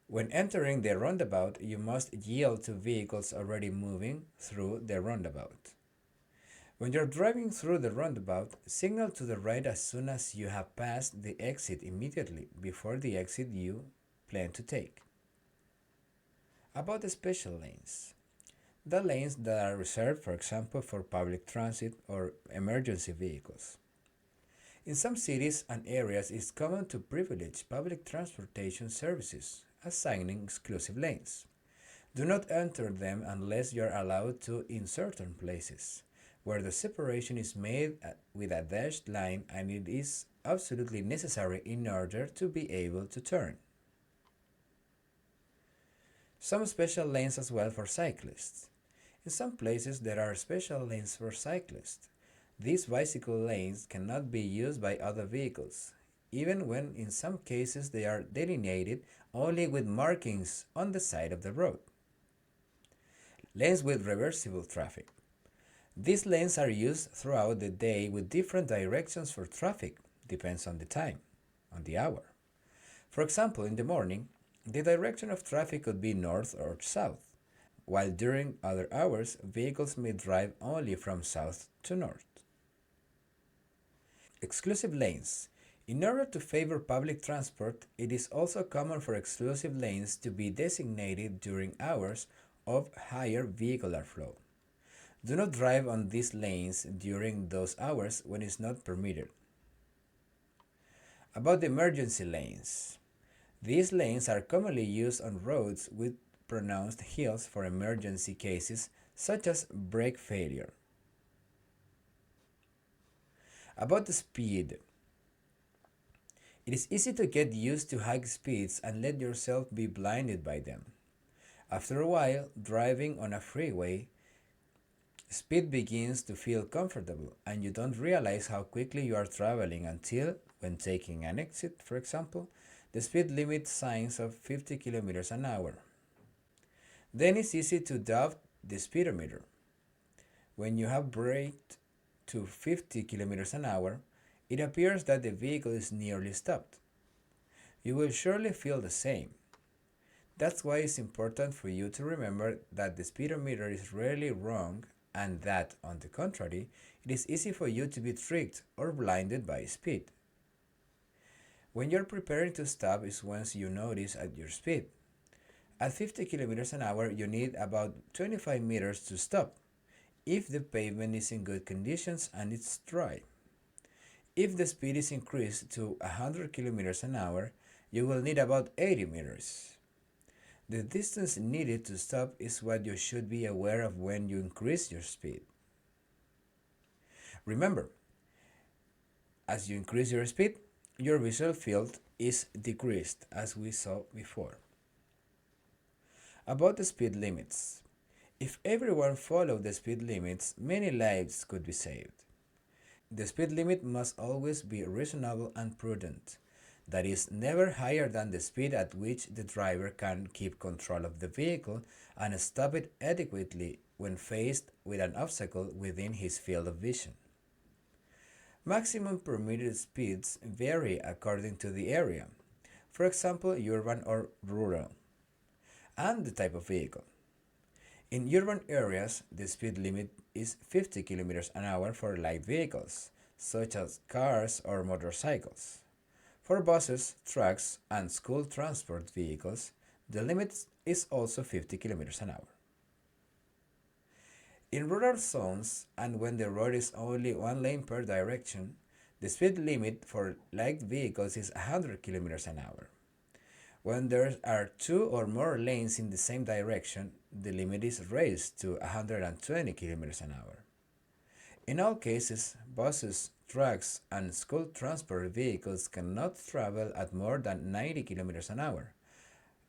When entering the roundabout, you must yield to vehicles already moving through the roundabout. When you're driving through the roundabout, signal to the right as soon as you have passed the exit immediately before the exit you plan to take. About the special lanes. The lanes that are reserved, for example, for public transit or emergency vehicles. In some cities and areas, it's common to privilege public transportation services, assigning exclusive lanes. Do not enter them unless you're allowed to in certain places, where the separation is made with a dashed line and it is absolutely necessary in order to be able to turn. Some special lanes as well for cyclists. In some places there are special lanes for cyclists. These bicycle lanes cannot be used by other vehicles, even when in some cases they are delineated only with markings on the side of the road. Lanes with reversible traffic. These lanes are used throughout the day with different directions for traffic, depends on the time, on the hour. For example, in the morning, the direction of traffic could be north or south, while during other hours, vehicles may drive only from south to north. Exclusive lanes. In order to favor public transport, it is also common for exclusive lanes to be designated during hours of higher vehicular flow. Do not drive on these lanes during those hours when it's not permitted. About the emergency lanes. These lanes are commonly used on roads with pronounced hills for emergency cases such as brake failure. About the speed. It is easy to get used to high speeds and let yourself be blinded by them. After a while, driving on a freeway, speed begins to feel comfortable and you don't realize how quickly you are traveling until, when taking an exit, for example, the speed limit signs of 50 kilometers an hour. Then it's easy to doubt the speedometer. When you have braked to 50 kilometers an hour, it appears that the vehicle is nearly stopped. You will surely feel the same. That's why it's important for you to remember that the speedometer is rarely wrong and that, on the contrary, it is easy for you to be tricked or blinded by speed. When you're preparing to stop is once you notice at your speed. At 50 kilometers an hour, you need about 25 meters to stop if the pavement is in good conditions and it's dry. If the speed is increased to 100 kilometers an hour, you will need about 80 meters. The distance needed to stop is what you should be aware of when you increase your speed. Remember, as you increase your speed, your visual field is decreased, as we saw before. About the speed limits. If everyone followed the speed limits, many lives could be saved. The speed limit must always be reasonable and prudent. That is, never higher than the speed at which the driver can keep control of the vehicle and stop it adequately when faced with an obstacle within his field of vision. Maximum permitted speeds vary according to the area, for example, urban or rural, and the type of vehicle. In urban areas, the speed limit is 50 kilometers an hour for light vehicles, such as cars or motorcycles. For buses, trucks, and school transport vehicles, the limit is also 50 kilometers an hour. In rural zones, and when the road is only one lane per direction, the speed limit for light vehicles is 100 kilometers an hour. When there are two or more lanes in the same direction, the limit is raised to 120 kilometers an hour. In all cases, buses, trucks, and school transport vehicles cannot travel at more than 90 kilometers an hour,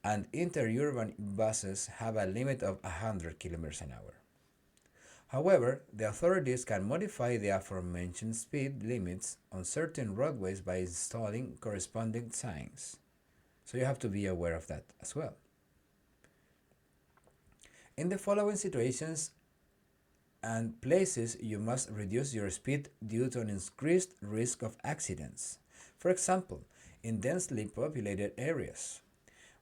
and interurban buses have a limit of 100 kilometers an hour. However, the authorities can modify the aforementioned speed limits on certain roadways by installing corresponding signs. So you have to be aware of that as well. In the following situations and places, you must reduce your speed due to an increased risk of accidents. For example, in densely populated areas,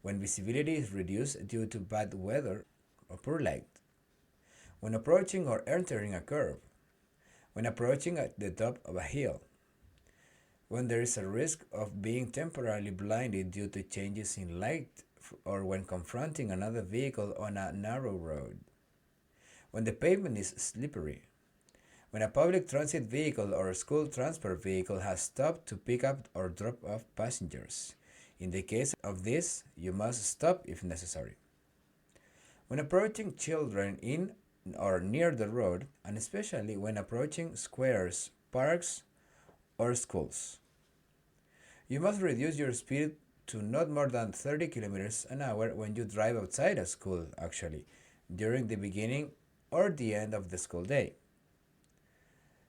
when visibility is reduced due to bad weather or poor light, when approaching or entering a curve, when approaching at the top of a hill, when there is a risk of being temporarily blinded due to changes in light, or when confronting another vehicle on a narrow road, when the pavement is slippery, when a public transit vehicle or a school transport vehicle has stopped to pick up or drop off passengers. In the case of this, you must stop if necessary. When approaching children in or near the road, and especially when approaching squares, parks, or schools. You must reduce your speed to not more than 30 kilometers an hour when you drive outside a school, actually, during the beginning or the end of the school day.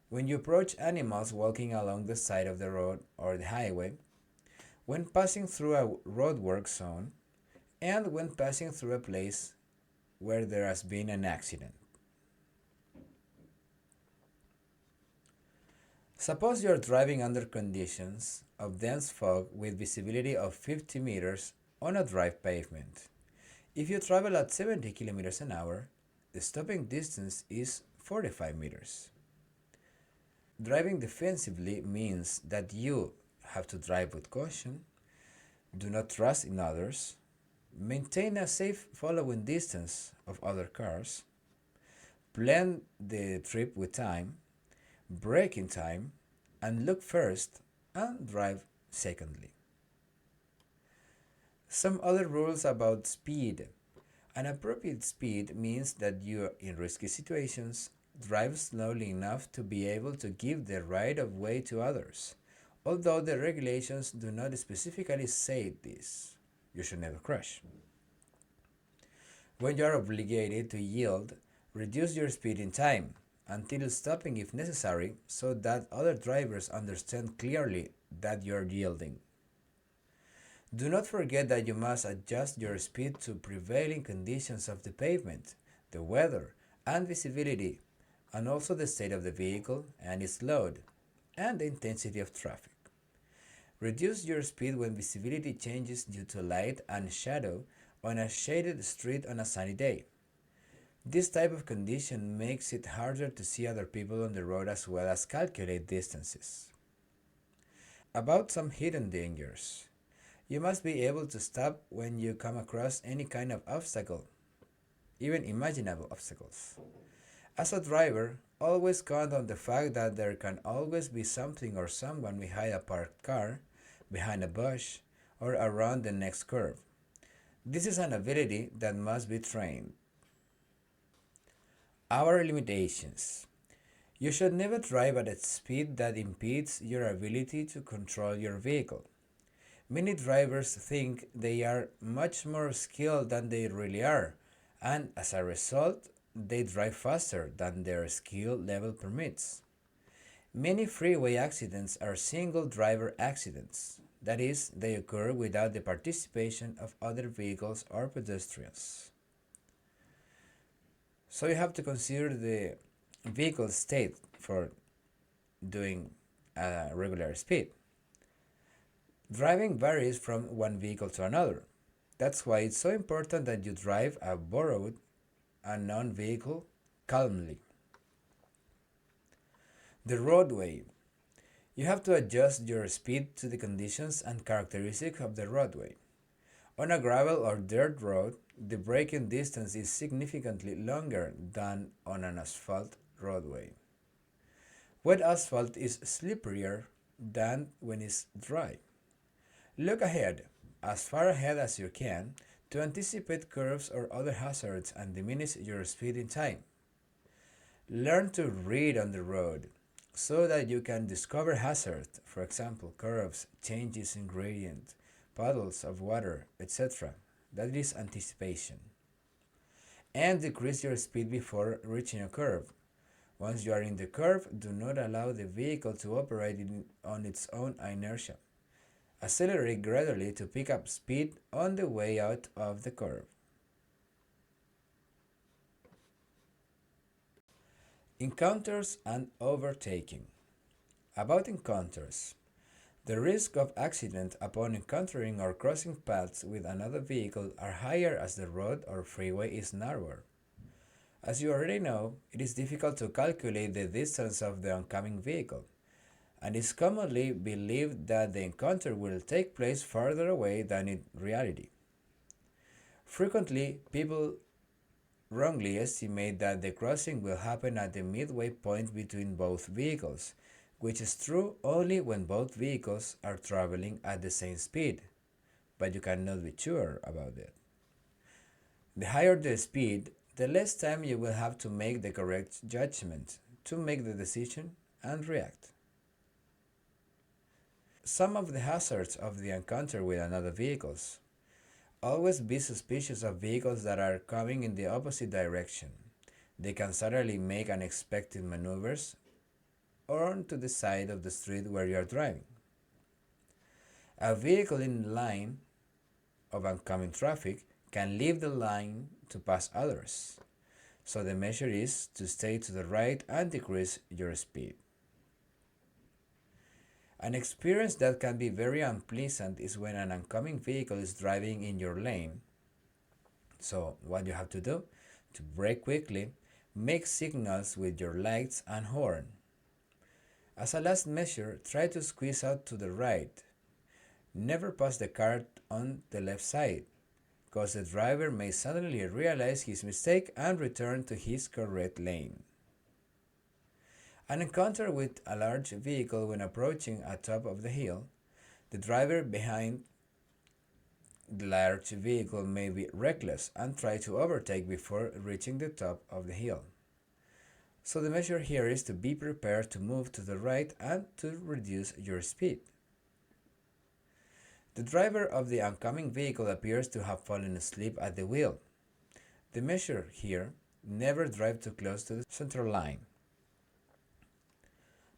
When you approach animals walking along the side of the road or the highway, when passing through a roadwork zone, and when passing through a place where there has been an accident. Suppose you are driving under conditions of dense fog with visibility of 50 meters on a dry pavement. If you travel at 70 kilometers an hour, the stopping distance is 45 meters. Driving defensively means that you have to drive with caution, do not trust in others, maintain a safe following distance of other cars, plan the trip with time, brake in time, and look first and drive secondly. Some other rules about speed. An appropriate speed means that you, in risky situations, drive slowly enough to be able to give the right of way to others, Although the regulations do not specifically say this, you should never crash. When you are obligated to yield, reduce your speed in time until stopping if necessary so that other drivers understand clearly that you are yielding. Do not forget that you must adjust your speed to prevailing conditions of the pavement, the weather, and visibility, and also the state of the vehicle and its load, and the intensity of traffic. Reduce your speed when visibility changes due to light and shadow on a shaded street on a sunny day. This type of condition makes it harder to see other people on the road as well as calculate distances. About some hidden dangers. You must be able to stop when you come across any kind of obstacle, even imaginable obstacles. As a driver, always count on the fact that there can always be something or someone behind a parked car, behind a bush, or around the next curve. This is an ability that must be trained. Our limitations. You should never drive at a speed that impedes your ability to control your vehicle. Many drivers think they are much more skilled than they really are, and as a result, they drive faster than their skill level permits. Many freeway accidents are single driver accidents, that is, they occur without the participation of other vehicles or pedestrians. So you have to consider the vehicle state for doing a regular speed. Driving varies from one vehicle to another. That's why it's so important that you drive a borrowed, unknown vehicle calmly. The roadway. You have to adjust your speed to the conditions and characteristics of the roadway. On a gravel or dirt road, the braking distance is significantly longer than on an asphalt roadway. Wet asphalt is slipperier than when it's dry. Look ahead, as far ahead as you can, to anticipate curves or other hazards and diminish your speed in time. Learn to read on the road so that you can discover hazards, for example, curves, changes in gradient, puddles of water, etc. That is anticipation. And decrease your speed before reaching a curve. Once you are in the curve, do not allow the vehicle to operate on its own inertia. Accelerate gradually to pick up speed on the way out of the curve. Encounters and overtaking. About encounters. The risk of accident upon encountering or crossing paths with another vehicle are higher as the road or freeway is narrower. As you already know, it is difficult to calculate the distance of the oncoming vehicle, and it's commonly believed that the encounter will take place farther away than in reality. Frequently, people wrongly estimate that the crossing will happen at the midway point between both vehicles, which is true only when both vehicles are traveling at the same speed, but you cannot be sure about it. The higher the speed, the less time you will have to make the correct judgment, to make the decision and react. Some of the hazards of the encounter with another vehicles. Always be suspicious of vehicles that are coming in the opposite direction. They can suddenly make unexpected maneuvers or onto the side of the street where you are driving. A vehicle in line of oncoming traffic can leave the line to pass others. So the measure is to stay to the right and decrease your speed. An experience that can be very unpleasant is when an oncoming vehicle is driving in your lane. So what you have to do? To brake quickly, make signals with your lights and horn. As a last measure, try to squeeze out to the right. Never pass the car on the left side, because the driver may suddenly realize his mistake and return to his correct lane. An encounter with a large vehicle when approaching a top of the hill, the driver behind the large vehicle may be reckless and try to overtake before reaching the top of the hill. So the measure here is to be prepared to move to the right and to reduce your speed. The driver of the oncoming vehicle appears to have fallen asleep at the wheel. The measure here: never drive too close to the center line.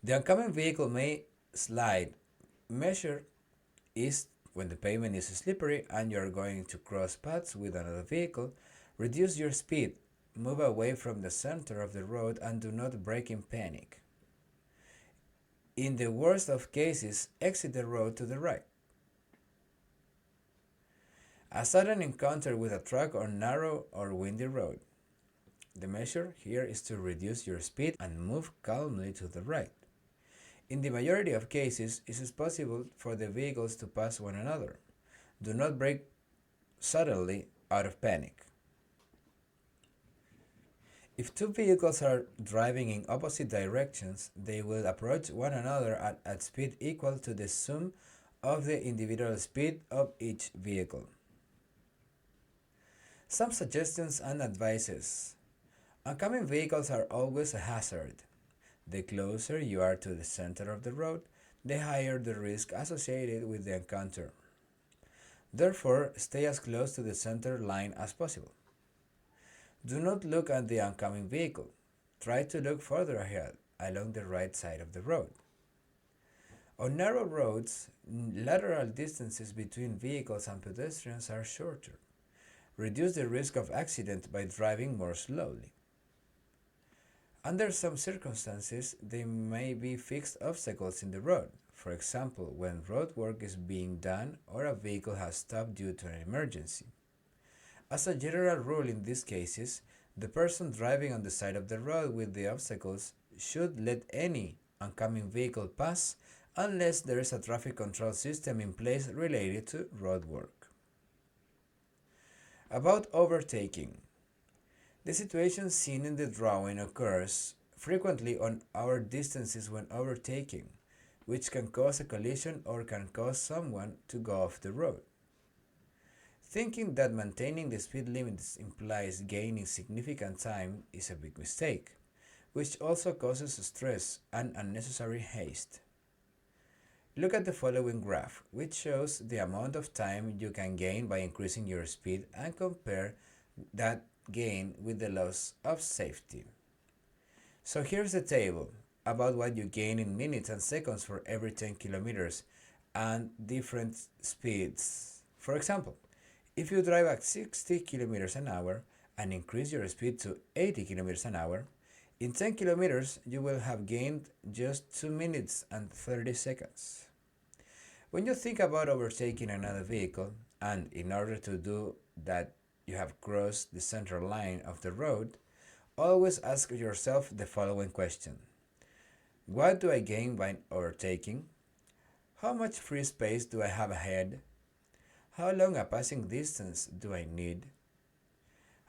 The oncoming vehicle may slide. Measure is when the pavement is slippery and you are going to cross paths with another vehicle. Reduce your speed, move away from the center of the road, and do not brake in panic. In the worst of cases, exit the road to the right. A sudden encounter with a truck on narrow or windy road. The measure here is to reduce your speed and move calmly to the right. In the majority of cases, it is possible for the vehicles to pass one another. Do not brake suddenly out of panic. If two vehicles are driving in opposite directions, they will approach one another at speed equal to the sum of the individual speed of each vehicle. Some suggestions and advices. Oncoming vehicles are always a hazard. The closer you are to the center of the road, the higher the risk associated with the encounter. Therefore, stay as close to the center line as possible. Do not look at the oncoming vehicle. Try to look further ahead, along the right side of the road. On narrow roads, lateral distances between vehicles and pedestrians are shorter. Reduce the risk of accident by driving more slowly. Under some circumstances, there may be fixed obstacles in the road. For example, when road work is being done or a vehicle has stopped due to an emergency. As a general rule in these cases, the person driving on the side of the road with the obstacles should let any oncoming vehicle pass unless there is a traffic control system in place related to road work. About overtaking. The situation seen in the drawing occurs frequently on our distances when overtaking, which can cause a collision or can cause someone to go off the road. Thinking that maintaining the speed limits implies gaining significant time is a big mistake, which also causes stress and unnecessary haste. Look at the following graph, which shows the amount of time you can gain by increasing your speed, and compare that gain with the loss of safety. So here's the table about what you gain in minutes and seconds for every 10 kilometers and different speeds. For example, if you drive at 60 kilometers an hour and increase your speed to 80 kilometers an hour, in 10 kilometers you will have gained just 2 minutes and 30 seconds. When you think about overtaking another vehicle, and in order to do that you have crossed the center line of the road, always ask yourself the following question. What do I gain by overtaking? How much free space do I have ahead? How long a passing distance do I need?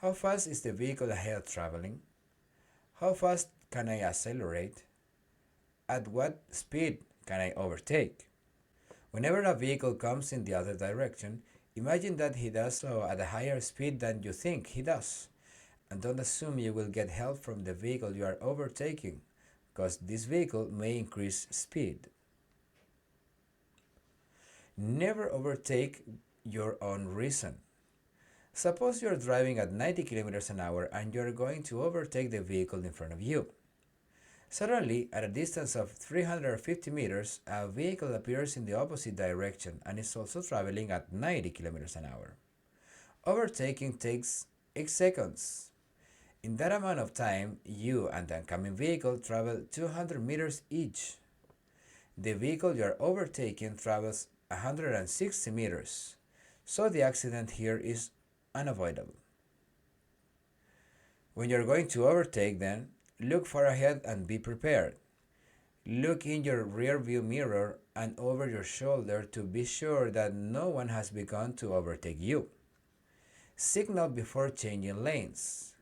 How fast is the vehicle ahead traveling? How fast can I accelerate? At what speed can I overtake? Whenever a vehicle comes in the other direction, imagine that he does so at a higher speed than you think he does, and don't assume you will get help from the vehicle you are overtaking, because this vehicle may increase speed. Never overtake your own reason. Suppose you are driving at 90 kilometers an hour and you are going to overtake the vehicle in front of you. Suddenly, at a distance of 350 meters, a vehicle appears in the opposite direction and is also traveling at 90 kilometers an hour. Overtaking takes 8 seconds. In that amount of time, you and the oncoming vehicle travel 200 meters each. The vehicle you are overtaking travels 160 meters, so the accident here is unavoidable. When you are going to overtake, then, look far ahead and be prepared. Look in your rear view mirror and over your shoulder to be sure that no one has begun to overtake you. Signal before changing lanes.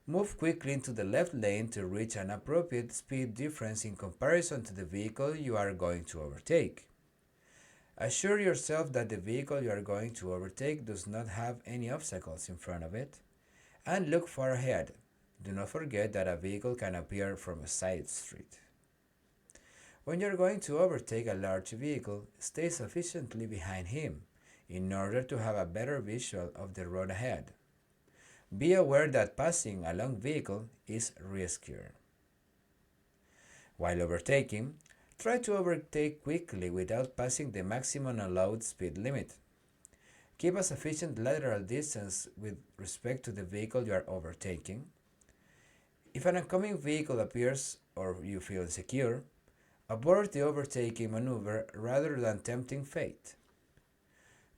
Move quickly into the left lane to reach an appropriate speed difference in comparison to the vehicle you are going to overtake. Assure yourself that the vehicle you are going to overtake does not have any obstacles in front of it, and look far ahead. Do not forget that a vehicle can appear from a side street. When you're going to overtake a large vehicle, stay sufficiently behind him in order to have a better visual of the road ahead. Be aware that passing a long vehicle is riskier. While overtaking, try to overtake quickly without passing the maximum allowed speed limit. Keep a sufficient lateral distance with respect to the vehicle you are overtaking. If an oncoming vehicle appears or you feel insecure, abort the overtaking maneuver rather than tempting fate.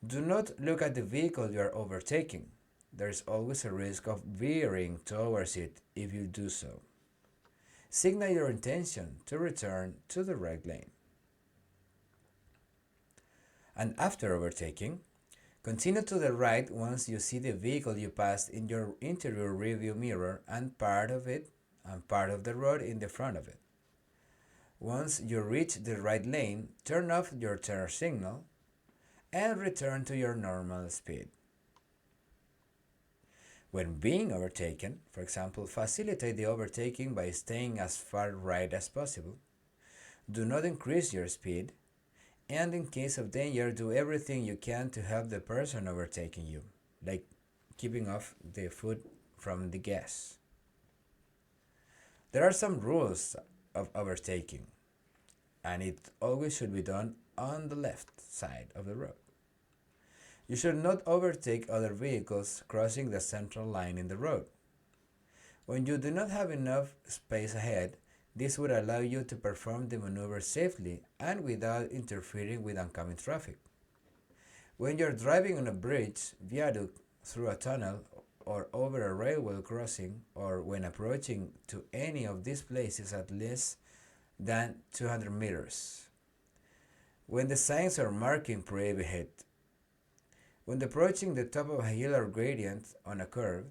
Do not look at the vehicle you are overtaking. There is always a risk of veering towards it if you do so. Signal your intention to return to the right lane. And after overtaking, continue to the right once you see the vehicle you passed in your interior rearview mirror and part of the road in the front of it. Once you reach the right lane, turn off your turn signal and return to your normal speed. When being overtaken, for example, facilitate the overtaking by staying as far right as possible. Do not increase your speed, and in case of danger, do everything you can to help the person overtaking you, like keeping off the foot from the gas. There are some rules of overtaking, and it always should be done on the left side of the road. You should not overtake other vehicles crossing the central line in the road. When you do not have enough space ahead, this would allow you to perform the maneuver safely and without interfering with oncoming traffic. When you're driving on a bridge, viaduct, through a tunnel, or over a railway crossing, or when approaching to any of these places at less than 200 meters. When the signs are marking prohibited. When approaching the top of a hill or gradient on a curve,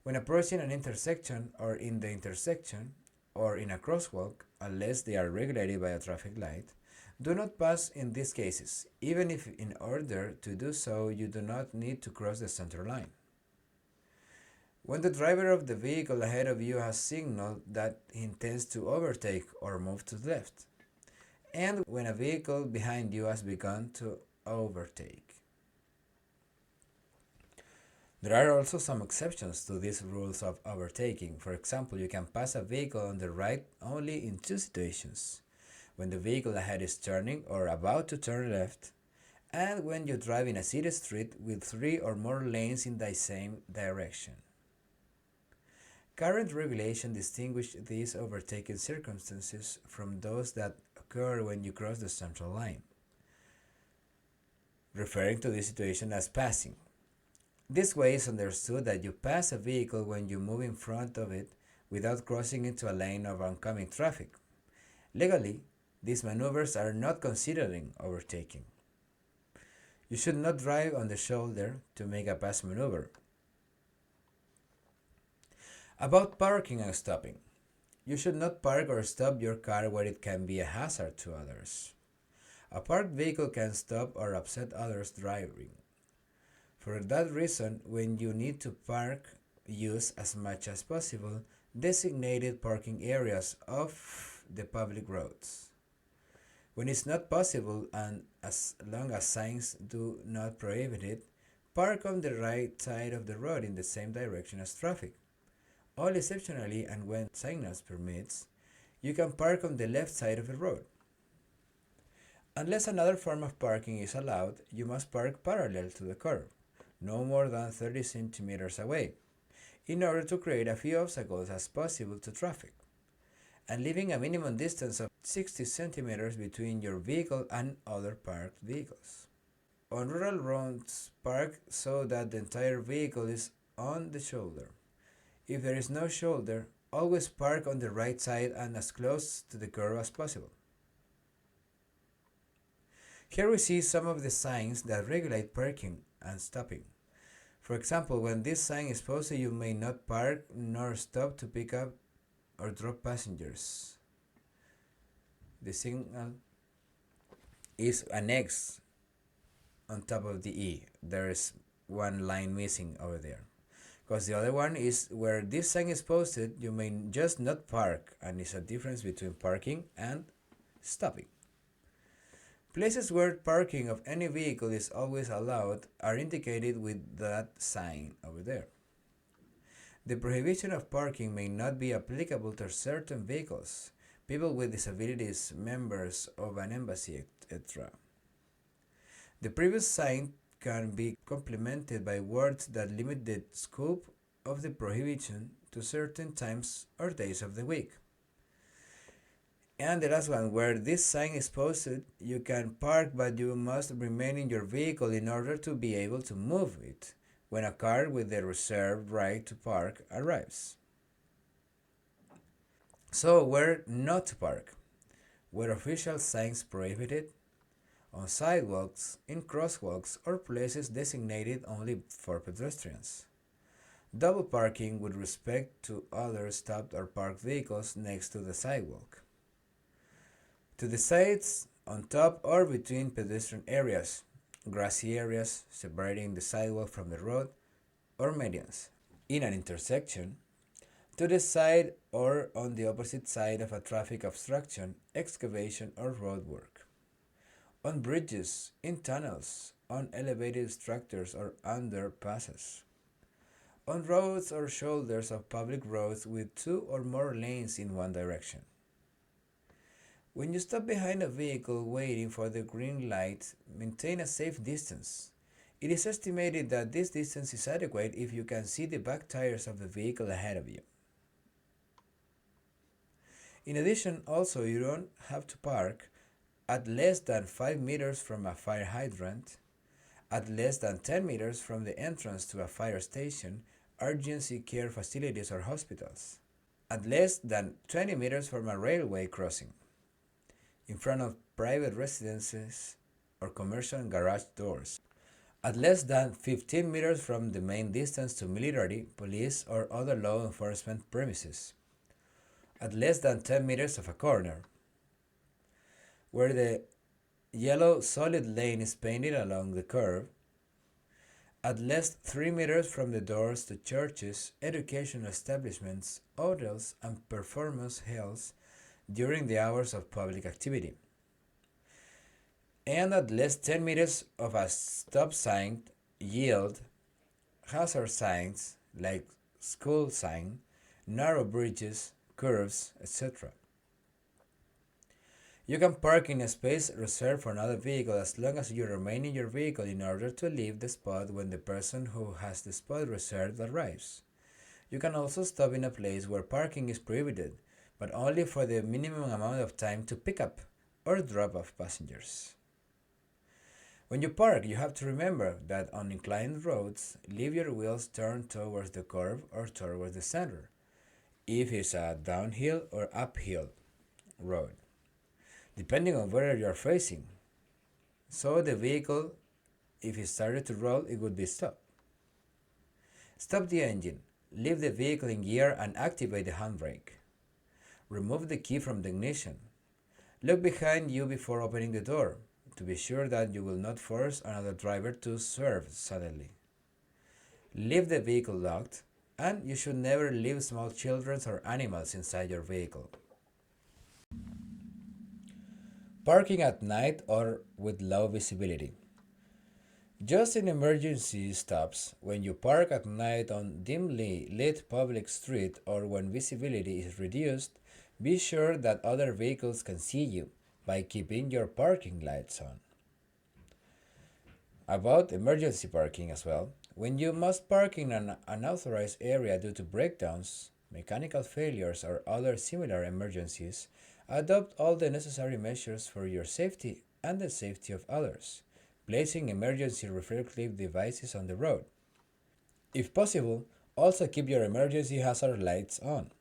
when approaching an intersection or in the intersection, or in a crosswalk, unless they are regulated by a traffic light, do not pass in these cases, even if in order to do so you do not need to cross the center line. When the driver of the vehicle ahead of you has signaled that he intends to overtake or move to the left, and when a vehicle behind you has begun to overtake. There are also some exceptions to these rules of overtaking. For example, you can pass a vehicle on the right only in two situations: when the vehicle ahead is turning or about to turn left, and when you drive in a city street with 3 or more lanes in the same direction. Current regulation distinguishes these overtaking circumstances from those that occur when you cross the central line, referring to this situation as passing. This way is understood that you pass a vehicle when you move in front of it without crossing into a lane of oncoming traffic. Legally, these maneuvers are not considering overtaking. You should not drive on the shoulder to make a pass maneuver. About parking and stopping. You should not park or stop your car where it can be a hazard to others. A parked vehicle can stop or upset others driving. For that reason, when you need to park, use as much as possible designated parking areas of the public roads. When it's not possible, and as long as signs do not prohibit it, park on the right side of the road in the same direction as traffic. All exceptionally, and when signals permits, you can park on the left side of the road. Unless another form of parking is allowed, you must park parallel to the curb, no more than 30 centimeters away, in order to create as few obstacles as possible to traffic, and leaving a minimum distance of 60 centimeters between your vehicle and other parked vehicles. On rural roads, park so that the entire vehicle is on the shoulder. If there is no shoulder, always park on the right side and as close to the curb as possible. Here we see some of the signs that regulate parking and stopping. For example, when this sign is posted, you may not park nor stop to pick up or drop passengers. The signal is an X on top of the E. There is one line missing over there. Because the other one is where this sign is posted, you may just not park, and it's a difference between parking and stopping. Places where parking of any vehicle is always allowed are indicated with that sign over there. The prohibition of parking may not be applicable to certain vehicles, people with disabilities, members of an embassy, etc. The previous sign can be complemented by words that limit the scope of the prohibition to certain times or days of the week. And the last one, where this sign is posted, you can park but you must remain in your vehicle in order to be able to move it when a car with the reserved right to park arrives. So, where not to park? Where official signs prohibit it? On sidewalks, in crosswalks, or places designated only for pedestrians. Double parking with respect to other stopped or parked vehicles next to the sidewalk. To the sides, on top or between pedestrian areas, grassy areas separating the sidewalk from the road, or medians. In an intersection, to the side or on the opposite side of a traffic obstruction, excavation, or road work. On bridges, in tunnels, on elevated structures or underpasses. On roads or shoulders of public roads with two or more lanes in one direction. When you stop behind a vehicle waiting for the green light, maintain a safe distance. It is estimated that this distance is adequate if you can see the back tires of the vehicle ahead of you. In addition, also you don't have to park at less than 5 meters from a fire hydrant, at less than 10 meters from the entrance to a fire station, urgency care facilities or hospitals, at less than 20 meters from a railway crossing, in front of private residences or commercial garage doors, at less than 15 meters from the main distance to military, police, or other law enforcement premises, at less than 10 meters of a corner, where the yellow solid lane is painted along the curb, at least 3 meters from the doors to churches, educational establishments, hotels, and performance halls during the hours of public activity, and at least 10 meters of a stop sign, yield, hazard signs like school sign, narrow bridges, curves, etc. You can park in a space reserved for another vehicle as long as you remain in your vehicle in order to leave the spot when the person who has the spot reserved arrives. You can also stop in a place where parking is prohibited, but only for the minimum amount of time to pick up or drop off passengers. When you park, you have to remember that on inclined roads, leave your wheels turned towards the curb or towards the center, if it's a downhill or uphill road, depending on where you are facing. So the vehicle, if it started to roll, it would be stopped. Stop the engine, leave the vehicle in gear and activate the handbrake. Remove the key from the ignition. Look behind you before opening the door to be sure that you will not force another driver to swerve suddenly. Leave the vehicle locked, and you should never leave small children or animals inside your vehicle. Parking at night or with low visibility. Just in emergency stops, when you park at night on dimly lit public street or when visibility is reduced, be sure that other vehicles can see you by keeping your parking lights on. About emergency parking as well, when you must park in an unauthorized area due to breakdowns, mechanical failures, or other similar emergencies, adopt all the necessary measures for your safety and the safety of others, placing emergency reflective devices on the road. If possible, also keep your emergency hazard lights on.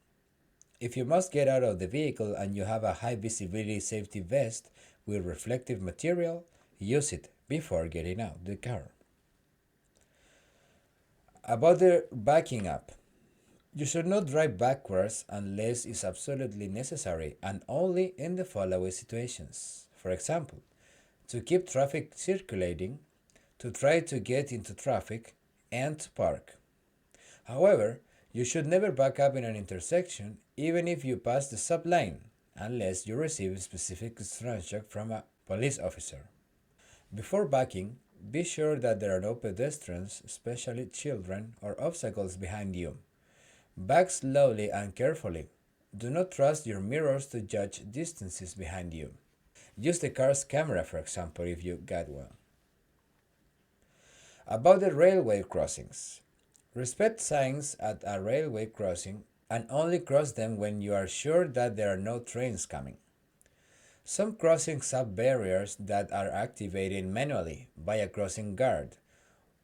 If you must get out of the vehicle and you have a high visibility safety vest with reflective material, use it before getting out the car. About the backing up. You should not drive backwards unless it's absolutely necessary and only in the following situations. For example, to keep traffic circulating, to try to get into traffic, and to park. However, you should never back up in an intersection even if you pass the stop line unless you receive specific instruction from a police officer. Before backing, be sure that there are no pedestrians, especially children, or obstacles behind you. Back slowly and carefully. Do not trust your mirrors to judge distances behind you. Use the car's camera, for example, if you got one. About the railway crossings. Respect signs at a railway crossing and only cross them when you are sure that there are no trains coming. Some crossings have barriers that are activated manually by a crossing guard.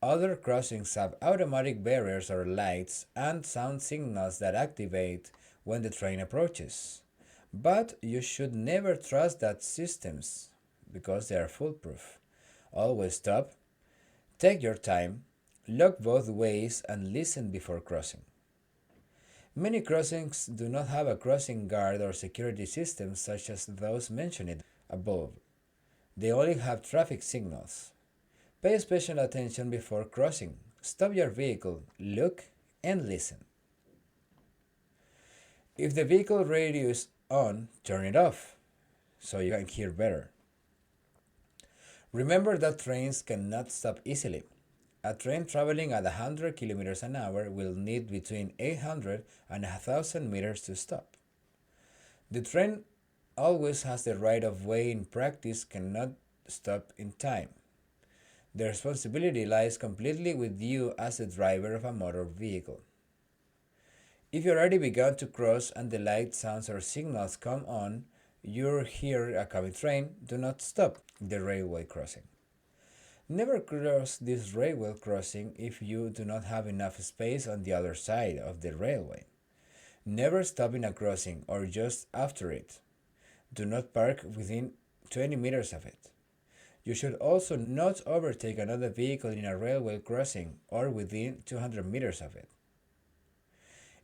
Other crossings have automatic barriers or lights and sound signals that activate when the train approaches. But you should never trust that systems because they are foolproof. Always stop, take your time, look both ways, and listen before crossing. Many crossings do not have a crossing guard or security system such as those mentioned above. They only have traffic signals. Pay special attention before crossing. Stop your vehicle, look, and listen. If the vehicle radio is on, turn it off so you can hear better. Remember that trains cannot stop easily. A train traveling at 100 kilometers an hour will need between 800 and 1000 meters to stop. The train always has the right of way in practice cannot stop in time. The responsibility lies completely with you as the driver of a motor vehicle. If you already begun to cross and the light sounds or signals come on, you hear a coming train, do not stop the railway crossing. Never cross this railway crossing if you do not have enough space on the other side of the railway. Never stop in a crossing or just after it. Do not park within 20 meters of it. You should also not overtake another vehicle in a railway crossing or within 200 meters of it.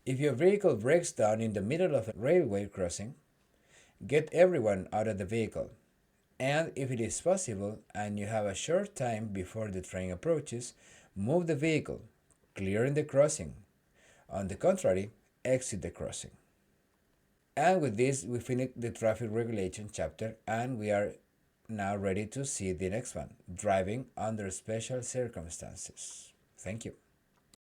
If your vehicle breaks down in the middle of a railway crossing, get everyone out of the vehicle. And if it is possible and you have a short time before the train approaches, move the vehicle, clearing the crossing. On the contrary, exit the crossing. And with this, we finish the traffic regulation chapter and we are now ready to see the next one, driving under special circumstances. Thank you.